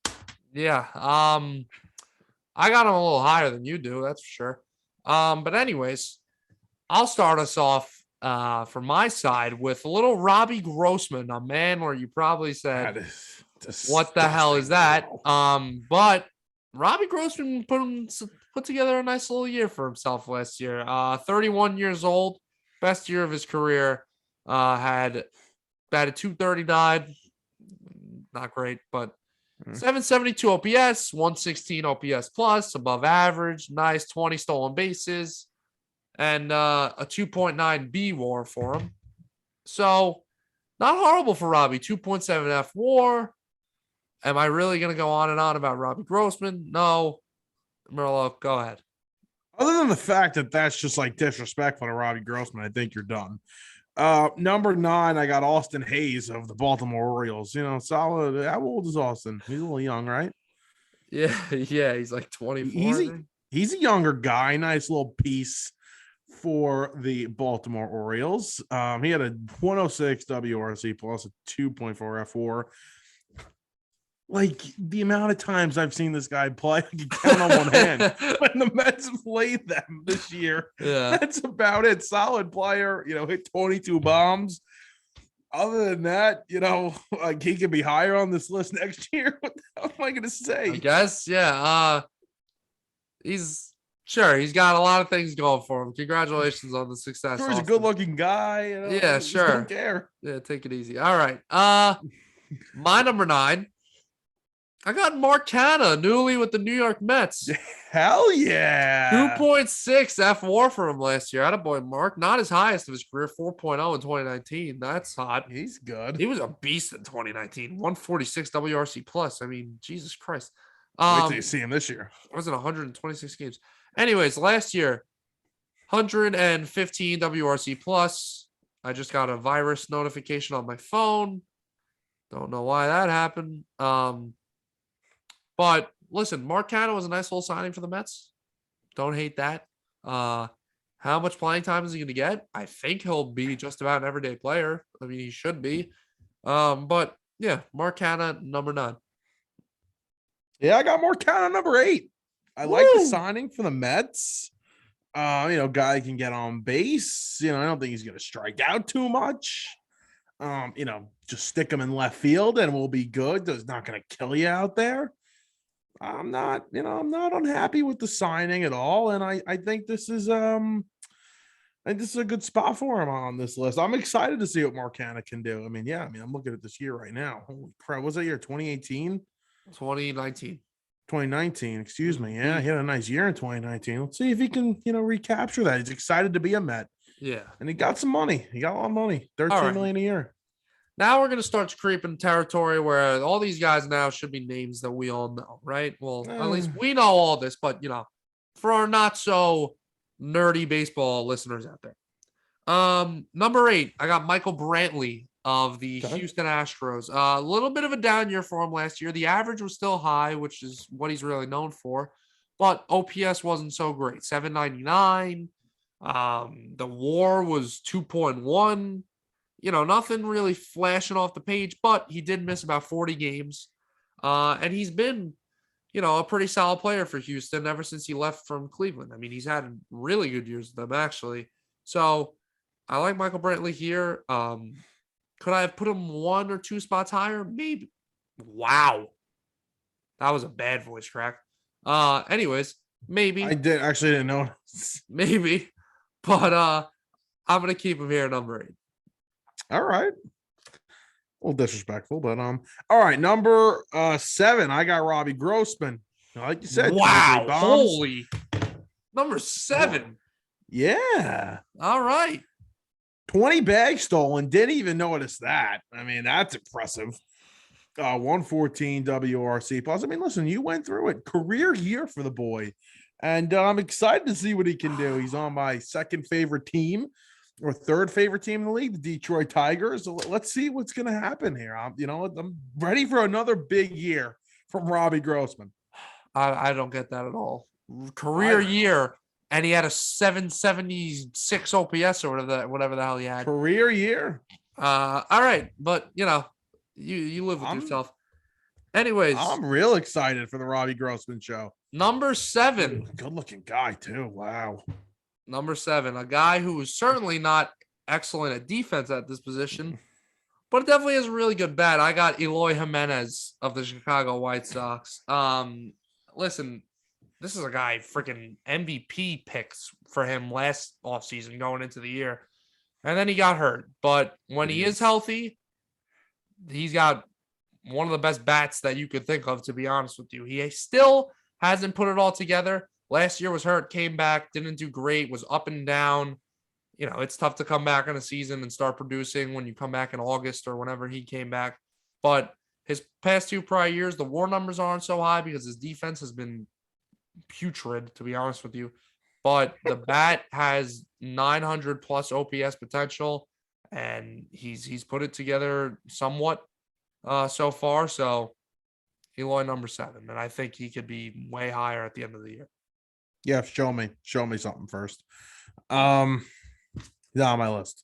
Yeah. I got him a little higher than you do, that's for sure. But anyways, I'll start us off from my side with a little Robbie Grossman, a man where you probably said, what the hell is that? But Robbie Grossman put together a nice little year for himself last year. 31 years old, best year of his career. Had batted 239. Not great, but 772 OPS, 116 OPS plus, above average, nice 20 stolen bases, and a 2.9 B WAR for him. So not horrible for Robbie. 2.7 F WAR. Am I really going to go on and on about Robbie Grossman? No. Merlo, go ahead. Other than the fact that that's just like disrespectful to Robbie Grossman, I think you're done. Number 9, I got Austin Hayes of the Baltimore Orioles. Solid. How old is Austin? He's a little young, right? Yeah, he's like 24. He's a younger guy. Nice little piece for the Baltimore Orioles. He had a 106 WRC plus a 2.4 F4. Like the amount of times I've seen this guy play, I can count on one hand. When the Mets played them this year, that's about it. Solid player, hit 22 bombs. Other than that, like he could be higher on this list next year. What the hell am I going to say? I guess, yeah. He's got a lot of things going for him. Congratulations on the success. Sure, he's a good-looking guy. Yeah, sure. Don't care. Yeah, take it easy. All right. My number 9. I got Mark Canha, newly with the New York Mets. Hell yeah. 2.6 F WAR for him last year. Attaboy, Mark. Not his highest of his career, 4.0 in 2019. That's hot. He's good. He was a beast in 2019. 146 WRC plus. I mean, Jesus Christ. Wait till you see him this year. I was in 126 games. Anyways, last year, 115 WRC plus. I just got a virus notification on my phone. Don't know why that happened. But listen, Mark Canha was a nice little signing for the Mets. Don't hate that. How much playing time is he going to get? I think he'll be just about an everyday player. I mean, he should be. But yeah, Mark Canha, number 9. Yeah, I got Mark Canha, number 8. I like the signing for the Mets. Guy can get on base. I don't think he's going to strike out too much. Just stick him in left field and we'll be good. It's not going to kill you out there. I'm not unhappy with the signing at all. And I think this is, I think this is a good spot for him on this list. I'm excited to see what Marcana can do. I mean, yeah, I mean, I'm looking at this year right now. Holy crap. Was that year 2018? 2019. 2019, excuse me. Yeah, Mhm. he had a nice year in 2019. Let's see if he can, recapture that. He's excited to be a Met. Yeah. And he got some money. He got a lot of money. All 13 right. million a year. Now we're going to start to creep in territory where all these guys now should be names that we all know, right? Well, at least we know all this, but for our not so nerdy baseball listeners out there. Number 8, I got Michael Brantley of the Okay. Houston Astros. A little bit of a down year for him last year. The average was still high, which is what he's really known for, but OPS wasn't so great. 799. The WAR was 2.1. Nothing really flashing off the page, but he did miss about 40 games. And he's been, a pretty solid player for Houston ever since he left from Cleveland. I mean, he's had really good years with them, actually. So I like Michael Brantley here. Could I have put him 1 or 2 spots higher? Maybe. Wow. That was a bad voice crack. Anyways, maybe. I didn't notice. Maybe. But I'm gonna keep him here at number 8. All right. A little disrespectful, but all right. Number 7, I got Robbie Grossman. Like you said, Wow. 23 bombs. Holy. Number 7. Yeah. All right. 20 bags stolen. Didn't even notice that. I mean, that's impressive. 114 WRC plus. I mean, listen, you went through it. Career year for the boy. And I'm excited to see what he can do. He's on my second favorite team or third favorite team in the league, the Detroit Tigers. So let's see what's going to happen here. I'm ready for another big year from Robbie Grossman. I don't get that at all. Career year, and he had a 776 OPS or whatever the hell he had. Career year. All right, but you live with yourself. Anyways, I'm real excited for the Robbie Grossman show. Number 7. Good looking guy, too. Wow. Number 7, a guy who is certainly not excellent at defense at this position, but definitely has a really good bat. I got Eloy Jimenez of the Chicago White Sox. Listen, this is a guy freaking MVP picks for him last offseason going into the year. And then he got hurt. But when he is healthy, he's got one of the best bats that you could think of, to be honest with you. He still hasn't put it all together. Last year was hurt, came back, didn't do great, was up and down. It's tough to come back in a season and start producing when you come back in August or whenever he came back. But his past 2 prior years, the WAR numbers aren't so high because his defense has been putrid, to be honest with you. But the bat has 900 plus OPS potential, and he's put it together somewhat so far. So Eloy number 7, and I think he could be way higher at the end of the year. Yeah, show me something first. He's on my list.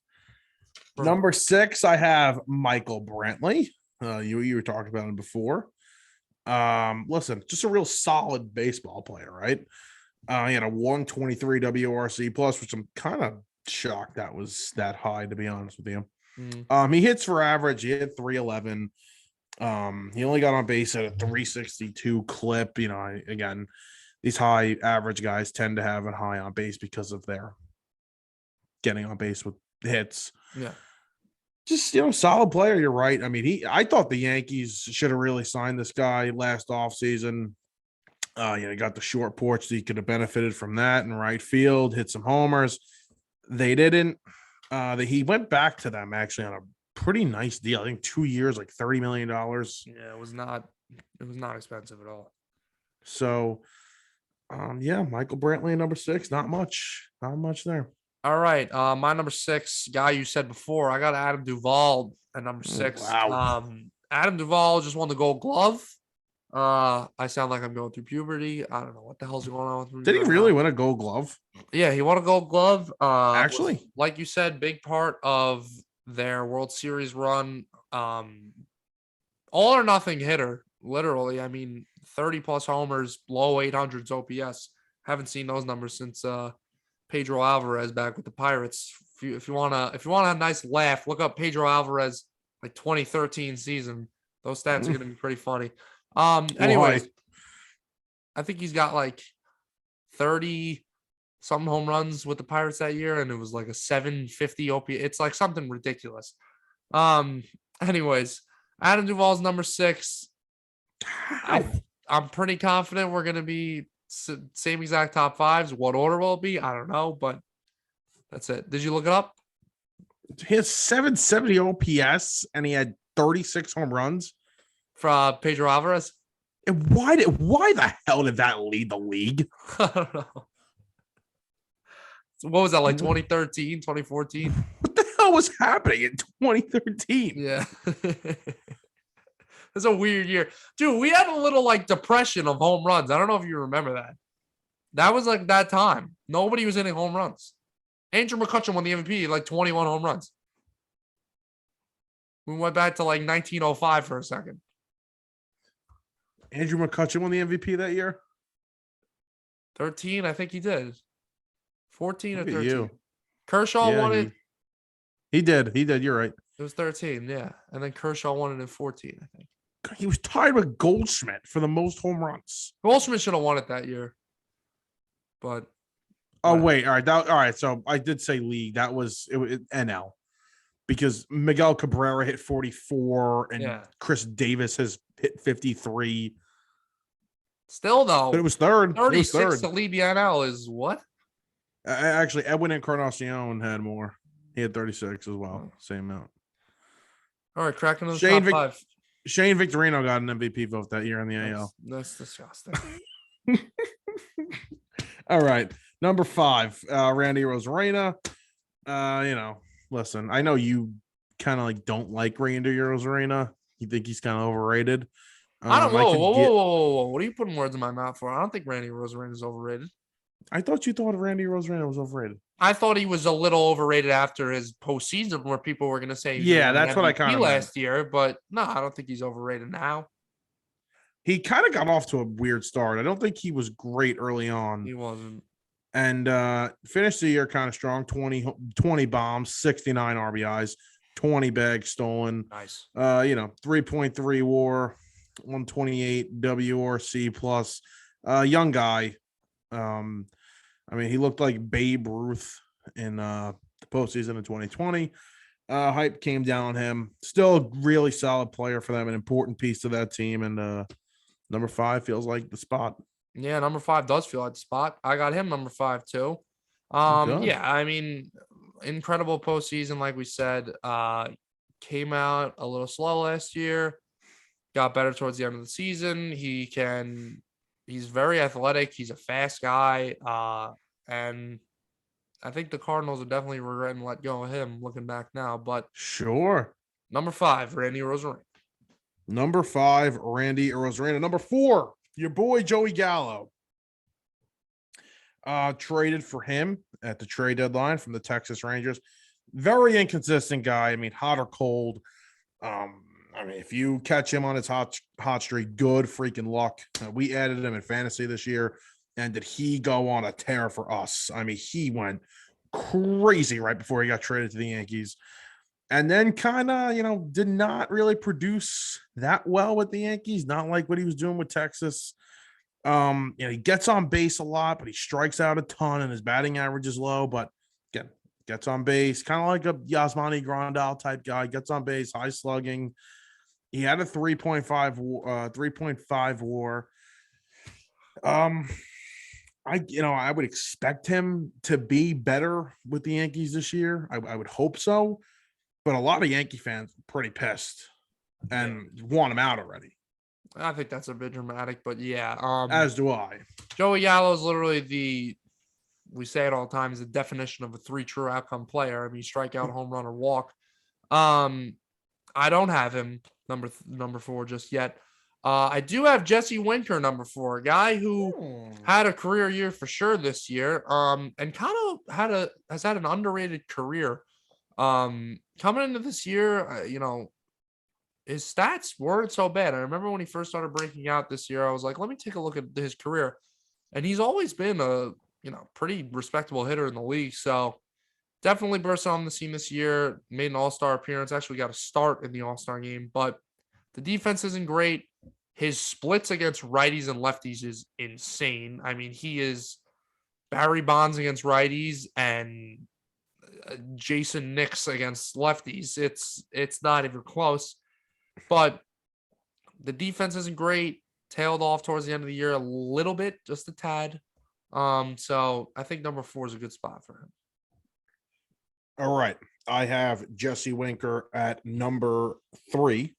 Number 6, I have Michael Brantley. You were talking about him before. Listen, just a real solid baseball player, right? He had a 123 WRC plus, which I'm kind of shocked that was that high, to be honest with you. He hits for average. He hit 311. He only got on base at a 362 clip. Again, these high average guys tend to have a high on base because of their getting on base with hits. Yeah. Just, solid player. You're right. I mean, I thought the Yankees should have really signed this guy last offseason. He got the short porch, so he could have benefited from that in right field, hit some homers. They didn't. He went back to them actually on a pretty nice deal. I think 2 years, like $30 million. Yeah, it was not expensive at all. So, Michael Brantley, number 6, not much there. All right, my number 6 guy you said before, I got Adam Duvall at number 6. Wow. Adam Duvall just won the Gold Glove. I sound like I'm going through puberty. I don't know what the hell's going on with me. Did he really win a Gold Glove? Yeah, he won a Gold Glove. Actually, like you said, big part of their World Series run. All or nothing hitter, literally. I mean, 30 plus homers, low 800s OPS. Haven't seen those numbers since Pedro Alvarez back with the Pirates. If you wanna have a nice laugh, look up Pedro Alvarez, like 2013 season. Those stats are gonna be pretty funny. Anyways, I think he's got like 37 some home runs with the Pirates that year, and it was like a 750 OP. It's like something ridiculous. Anyways, Adam Duvall's number 6. How? I'm pretty confident we're gonna be same exact top 5s. What order will it be? I don't know, but that's it. Did you look it up? He has 770 OPS and he had 36 home runs. For Pedro Alvarez? And why the hell did that lead the league? I don't know. So what was that, like 2013, 2014? What the hell was happening in 2013? Yeah. It's a weird year. Dude, we had a little like depression of home runs. I don't know if you remember that. That was like that time. Nobody was hitting home runs. Andrew McCutcheon won the MVP, like 21 home runs. We went back to like 1905 for a second. Andrew McCutcheon won the MVP that year? 13, I think he did. 14 Look or at 13. you. Kershaw Yeah, won it. He did. You're right. It was 13, yeah. And then Kershaw won it in 14, I think. He was tied with Goldschmidt for the most home runs. Goldschmidt should have won it that year. But oh wait, all right. So I did say league. That was NL because Miguel Cabrera hit 44 and Chris Davis has hit 53. Still though, but it was third. 36 to lead the NL is what? Actually, Edwin Encarnacion had more. He had 36 as well. Same amount. All right, cracking the top 5. Shane Victorino got an MVP vote that year in the AL. That's disgusting. All right. Number 5, Randy Rosarena. Listen, I know you kind of like don't like Randy Rosarena. You think he's kind of overrated. I don't know. Whoa. What are you putting words in my mouth for? I don't think Randy Rosarena is overrated. I thought you thought Randy Rosarena was overrated. I thought he was a little overrated after his postseason where people were going to say, yeah, that's what I kind of last year. But no, I don't think he's overrated now. He kind of got off to a weird start. I don't think he was great early on. He wasn't. And finished the year kind of strong. 20 bombs, 69 RBIs, 20 bags stolen. Nice. 3.3 WAR, 128 WRC plus. Young guy. He looked like Babe Ruth in the postseason of 2020. Hype came down on him. Still a really solid player for them, an important piece to that team. And number 5 feels like the spot. Yeah, number 5 does feel like the spot. I got him number 5 too. Incredible postseason, like we said. Came out a little slow last year. Got better towards the end of the season. He's very athletic. He's a fast guy. And I think the Cardinals are definitely regretting let go of him looking back now. But sure. Number 5, Randy Rosarena. Number 5, Randy Rosarena. Number 4, your boy Joey Gallo. Traded for him at the trade deadline from the Texas Rangers. Very inconsistent guy. Hot or cold. If you catch him on his hot streak, good freaking luck. We added him in fantasy this year, and did he go on a tear for us? He went crazy right before he got traded to the Yankees, and then kind of, did not really produce that well with the Yankees. Not like what he was doing with Texas. He gets on base a lot, but he strikes out a ton, and his batting average is low. But again, gets on base, kind of like a Yasmani Grandal type guy. Gets on base, high slugging. He had a 3.5 WAR. I would expect him to be better with the Yankees this year. I would hope so, but a lot of Yankee fans are pretty pissed and want him out already. I think that's a bit dramatic, but yeah. As do I. Joey Gallo is literally we say it all the time, is the definition of a 3 true outcome player. Strikeout, home run, or walk. I don't have him number 4 just yet. I do have Jesse Winker number 4, a guy who had a career year for sure this year. And kind of has had an underrated career. Coming into this year, his stats weren't so bad. I remember when he first started breaking out this year, I was like, let me take a look at his career. And he's always been a pretty respectable hitter in the league. So definitely burst on the scene this year, made an all-star appearance, actually got a start in the all-star game, but the defense isn't great. His splits against righties and lefties is insane. He is Barry Bonds against righties and Jason Nix against lefties. It's not even close. But the defense isn't great. Tailed off towards the end of the year a little bit, just a tad. So I think number 4 is a good spot for him. All right. I have Jesse Winker at number 3.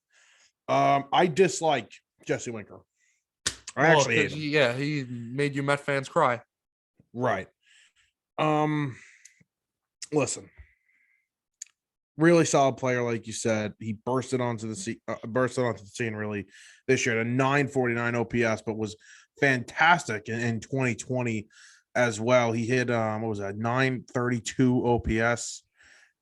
I dislike Jesse Winker. I actually hate him. Yeah, he made you Met fans cry. Right. Listen. Really solid player, like you said. He bursted onto the scene really this year at a 949 OPS, but was fantastic in 2020 as well. He hit 932 OPS,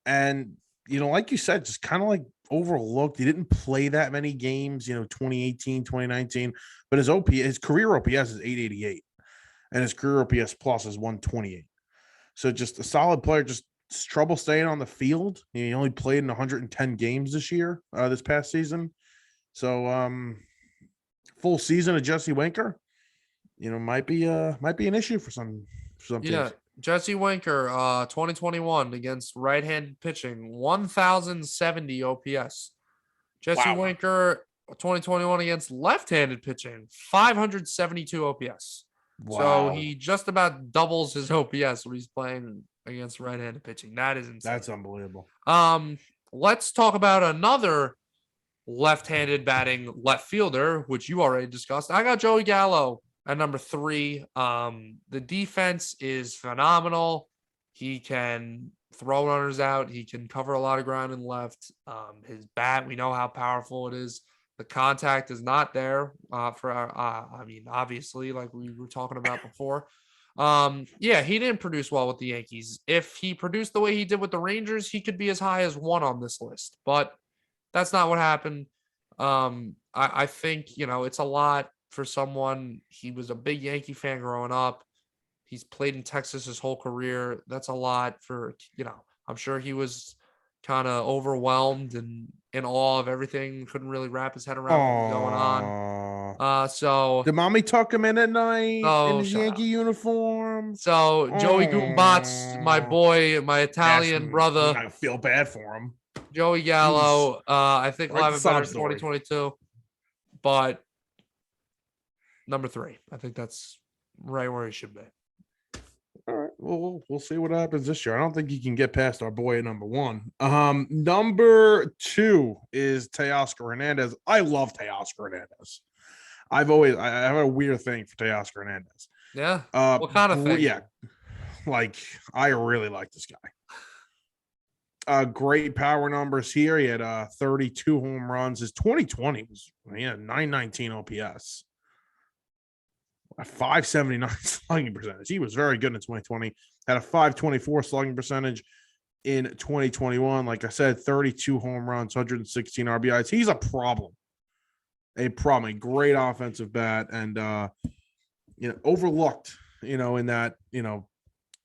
and like you said, just kind of like overlooked. He didn't play that many games, 2018, 2019, but his career OPS is 888, and his career OPS plus is 128. So just a solid player. Just trouble staying on the field. He only played in 110 games this past season. So full season of Jesse Winker, might be an issue for some teams. Yeah, Jesse Winker, 2021 against right-handed pitching, 1,070 OPS. Jesse Winker, 2021 against left-handed pitching, 572 OPS. Wow. So he just about doubles his OPS when he's playing against right-handed pitching. That is insane. That's unbelievable. Let's talk about another left-handed batting left fielder, which you already discussed. I got Joey Gallo at number 3. The defense is phenomenal. He can throw runners out. He can cover a lot of ground in left. His bat, we know how powerful it is. The contact is not there obviously, like we were talking about before. Yeah, he didn't produce well with the Yankees. If he produced the way he did with the Rangers, he could be as high as 1 on this list, but that's not what happened. I think, it's a lot for someone. He was a big Yankee fan growing up. He's played in Texas his whole career. That's a lot for, I'm sure he was kind of overwhelmed and in awe of everything. Couldn't really wrap his head around what was going on. So did mommy tuck him in at night in his Yankee uniform? So Joey Goombats, my boy, my Italian brother. I feel bad for him. Joey Gallo. I think we'll have a better 2022. But number 3. I think that's right where he should be. All right. Well, we'll see what happens this year. I don't think he can get past our boy at number 1. Number 2 is Teoscar Hernandez. I love Teoscar Hernandez. I have a weird thing for Teoscar Hernandez. Yeah. What kind of thing? Yeah. Like, I really like this guy. Great power numbers here. He had 32 home runs. His 2020 was 919 OPS. A 579 slugging percentage. He was very good in 2020. Had a 524 slugging percentage in 2021. Like I said, 32 home runs, 116 RBIs. He's a problem. A great offensive bat, and overlooked, in that,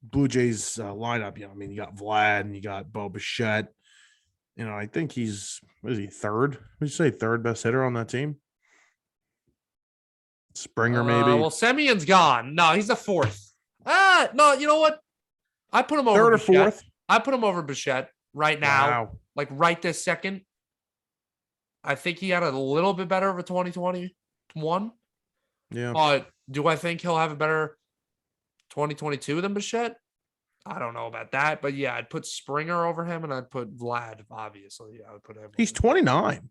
Blue Jays lineup. You got Vlad and you got Bo Bichette. I think he's, what is he, third? Would you say third best hitter on that team? Springer, maybe. Well, Semion's gone. No, he's the 4th. No, you know what? I put him over 3rd or 4th. I put him over Bichette right now. Wow. Like right this second. I think he had a little bit better of a 2021. Yeah. But do I think he'll have a better 2022 than Bichette? I don't know about that. But yeah, I'd put Springer over him, and I'd put Vlad, obviously. I would put him. He's 29.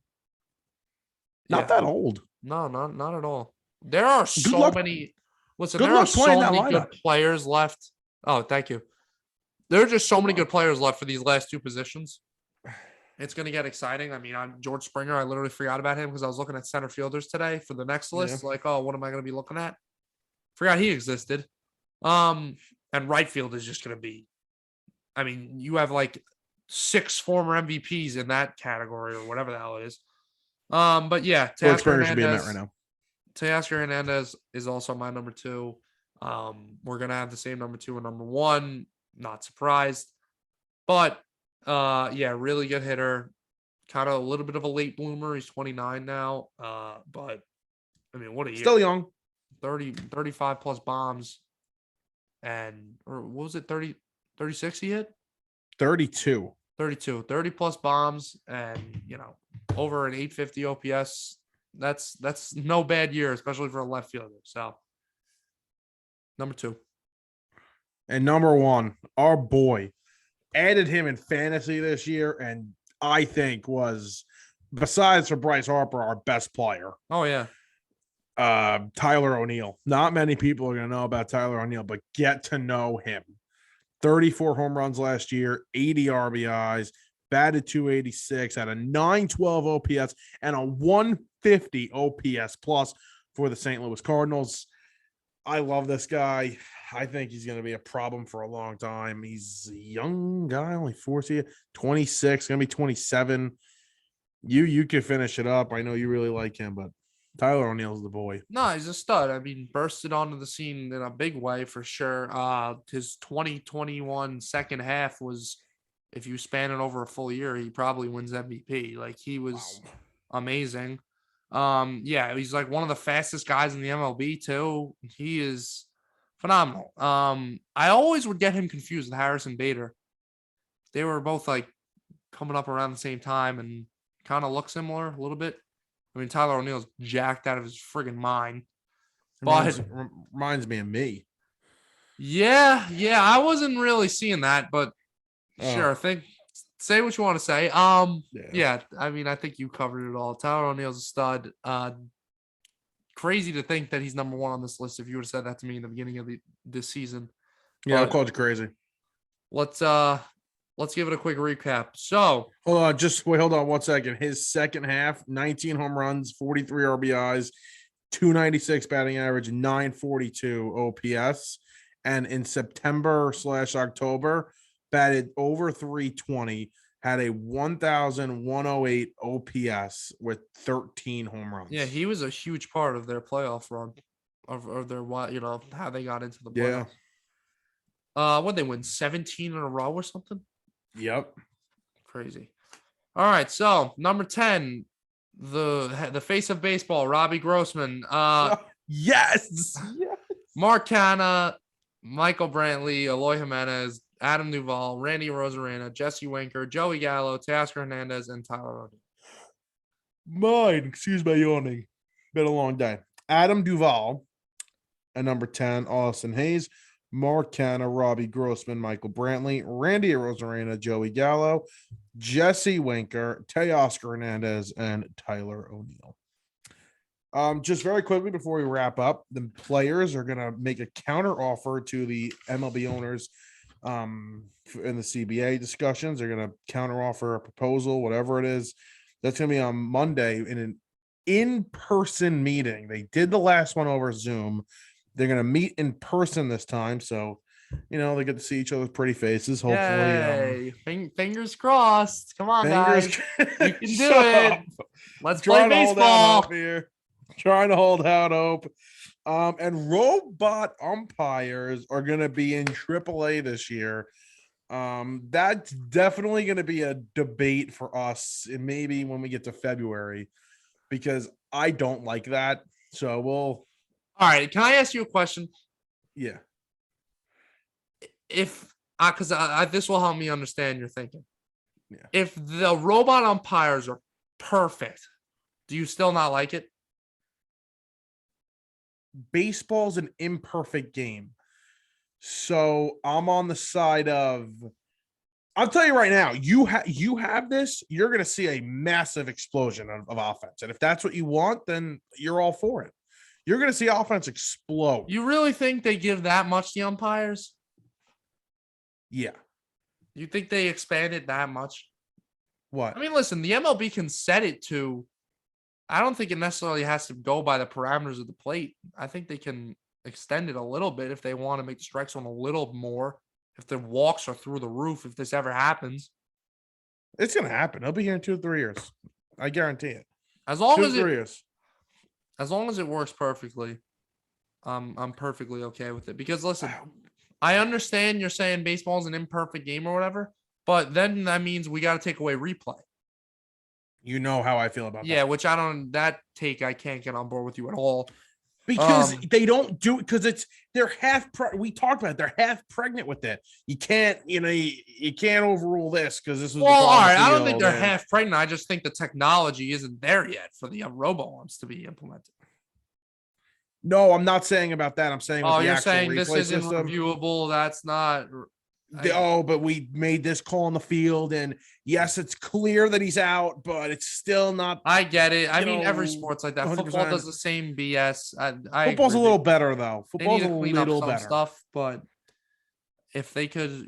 Not that old. No, not at all. There are so many. Listen, there are so many good players left. Oh, thank you. There are just so many good players left for these last 2 positions. It's going to get exciting. I mean, I'm George Springer. I literally forgot about him because I was looking at center fielders today for the next list. Yeah. Like, oh, what am I going to be looking at? Forgot he existed. And right field is just going to be. I mean, you have like 6 former MVPs in that category or whatever the hell it is. But yeah, Springer should be in that right now. Teoscar Hernandez is also my number 2. We're going to have the same number 2 and number 1. Not surprised. But, yeah, really good hitter. Kind of a little bit of a late bloomer. He's 29 now. But, I mean, what a year. Still young. 35 plus bombs. or what was it, 30, 36 he hit? 32. 32, 30 plus bombs, and over an 850 OPS. That's no bad year, especially for a left fielder. So number 2. And number 1, our boy, added him in fantasy this year, and I think was, besides for Bryce Harper, our best player. Oh yeah. Tyler O'Neill. Not many people are going to know about Tyler O'Neill, but get to know him. 34 home runs last year, 80 RBIs, batted 286, had a 912 OPS and a 150 OPS plus for the St. Louis Cardinals. I love this guy. I think he's going to be a problem for a long time. He's a young guy, only 26, going to be 27. You could finish it up. I know you really like him, but Tyler O'Neill's the boy. No, he's a stud. I mean, bursted onto the scene in a big way for sure. His 2021 second half was, if you span it over a full year, he probably wins MVP. Like, he was amazing. Yeah, he's like one of the fastest guys in the MLB too. He is phenomenal. I always would get him confused with Harrison Bader. They were both like coming up around the same time and kind of look similar a little bit. I mean, Tyler O'Neill's jacked out of his friggin' mind. Reminds me of me. Yeah, I wasn't really seeing that, but sure. Say what you want to say. Yeah, I mean, I think you covered it all. Tyler O'Neill's a stud. Crazy to think that he's number 1 on this list. If you would have said that to me in the beginning of this season. Yeah, I called you crazy. Let's give it a quick recap. So hold on 1 second. His second half, 19 home runs, 43 RBIs, 296 batting average, 942 OPS. And in September/October, batted over 320, had a 1,108 OPS with 13 home runs. Yeah, he was a huge part of their playoff run, of their how they got into the playoffs. Yeah. What they win 17 in a row or something? Yep. Crazy. All right, so number 10, the face of baseball, Robbie Grossman. Yes. Mark Canha, Michael Brantley, Eloy Jimenez, Adam Duvall, Randy Rosarena, Jesse Winker, Joey Gallo, Teoscar Hernandez, and Tyler O'Neill. Excuse my yawning. Been a long day. Adam Duvall at number 10, Austin Hayes, Mark Canha, Robbie Grossman, Michael Brantley, Randy Rosarena, Joey Gallo, Jesse Winker, Teoscar Hernandez, and Tyler O'Neill. Just very quickly before we wrap up, the players are going to make a counter offer to the MLB owners in the CBA discussions. They're going to counter offer a proposal, whatever it is. That's going to be on Monday in an in-person meeting. They did the last one over Zoom. They're going to meet in person this time. So, they get to see each other's pretty faces. Hopefully, fingers crossed. Come on, guys. You can do it. Let's play baseball here. Trying to hold out hope. And robot umpires are going to be in AAA this year. That's definitely going to be a debate for us, and maybe when we get to February, because I don't like that. So we'll. All right. Can I ask you a question? Yeah. Because this will help me understand your thinking. Yeah. If the robot umpires are perfect, do you still not like it? Baseball's an imperfect game. So I'm on the side of, I'll tell you right now, you have this, you're going to see a massive explosion of offense. And if that's what you want, then you're all for it. You're going to see offense explode. You really think they give that much to umpires? Yeah. You think they expand it that much? What? I mean, listen, the MLB can set it to, I don't think it necessarily has to go by the parameters of the plate. I think they can extend it a little bit if they want to make the strike zone a little more. If the walks are through the roof, if this ever happens. It's going to happen. He'll be here in 2 or 3 years. I guarantee it. As long as it works perfectly, I'm perfectly okay with it. Because listen, I understand you're saying baseball is an imperfect game or whatever, but then that means we got to take away replay. You know how I feel about that. Yeah, which that take I can't get on board with you at all. because they don't do it because they're we talked about it, they're half pregnant with it. You can't, you can't overrule this because this was well, all right. I don't think field they're half pregnant. I just think the technology isn't there yet for the robo umps to be implemented. No, I'm not saying about that. I'm saying with the you're actual saying this replay isn't system. reviewable. That's not. But we made this call on the field, and yes, it's clear that he's out, but it's still not. I get it. I mean, every sport's like that. 100%. Football does the same BS. Football's a little better though. They need Football's to a clean up little some better. stuff, but if they could,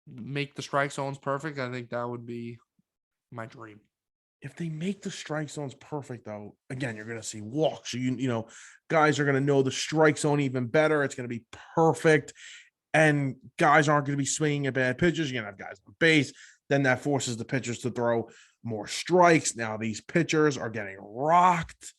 make the strike zones perfect, I think that would be my dream. If they make the strike zones perfect, though, again, you're going to see walks. Guys are going to know the strike zone even better. It's going to be perfect. And guys aren't going to be swinging at bad pitches. You're going to have guys on base. Then that forces the pitchers to throw more strikes. Now these pitchers are getting rocked.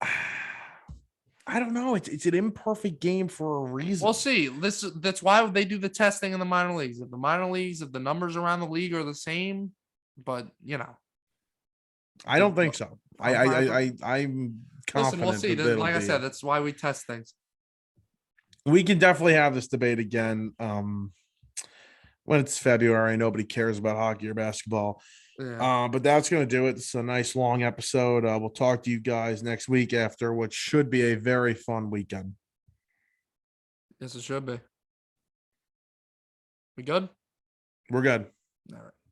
I don't know. It's an imperfect game for a reason. We'll see. That's why they do the testing in the minor leagues. If the numbers around the league are the same, but I don't think so. I'm confident. Listen, we'll see. Like I said, that's why we test things. We can definitely have this debate again when it's February. Nobody cares about hockey or basketball. Yeah. But that's going to do it. It's a nice long episode. We'll talk to you guys next week after what should be a very fun weekend. Yes, it should be. We good? We're good. All right.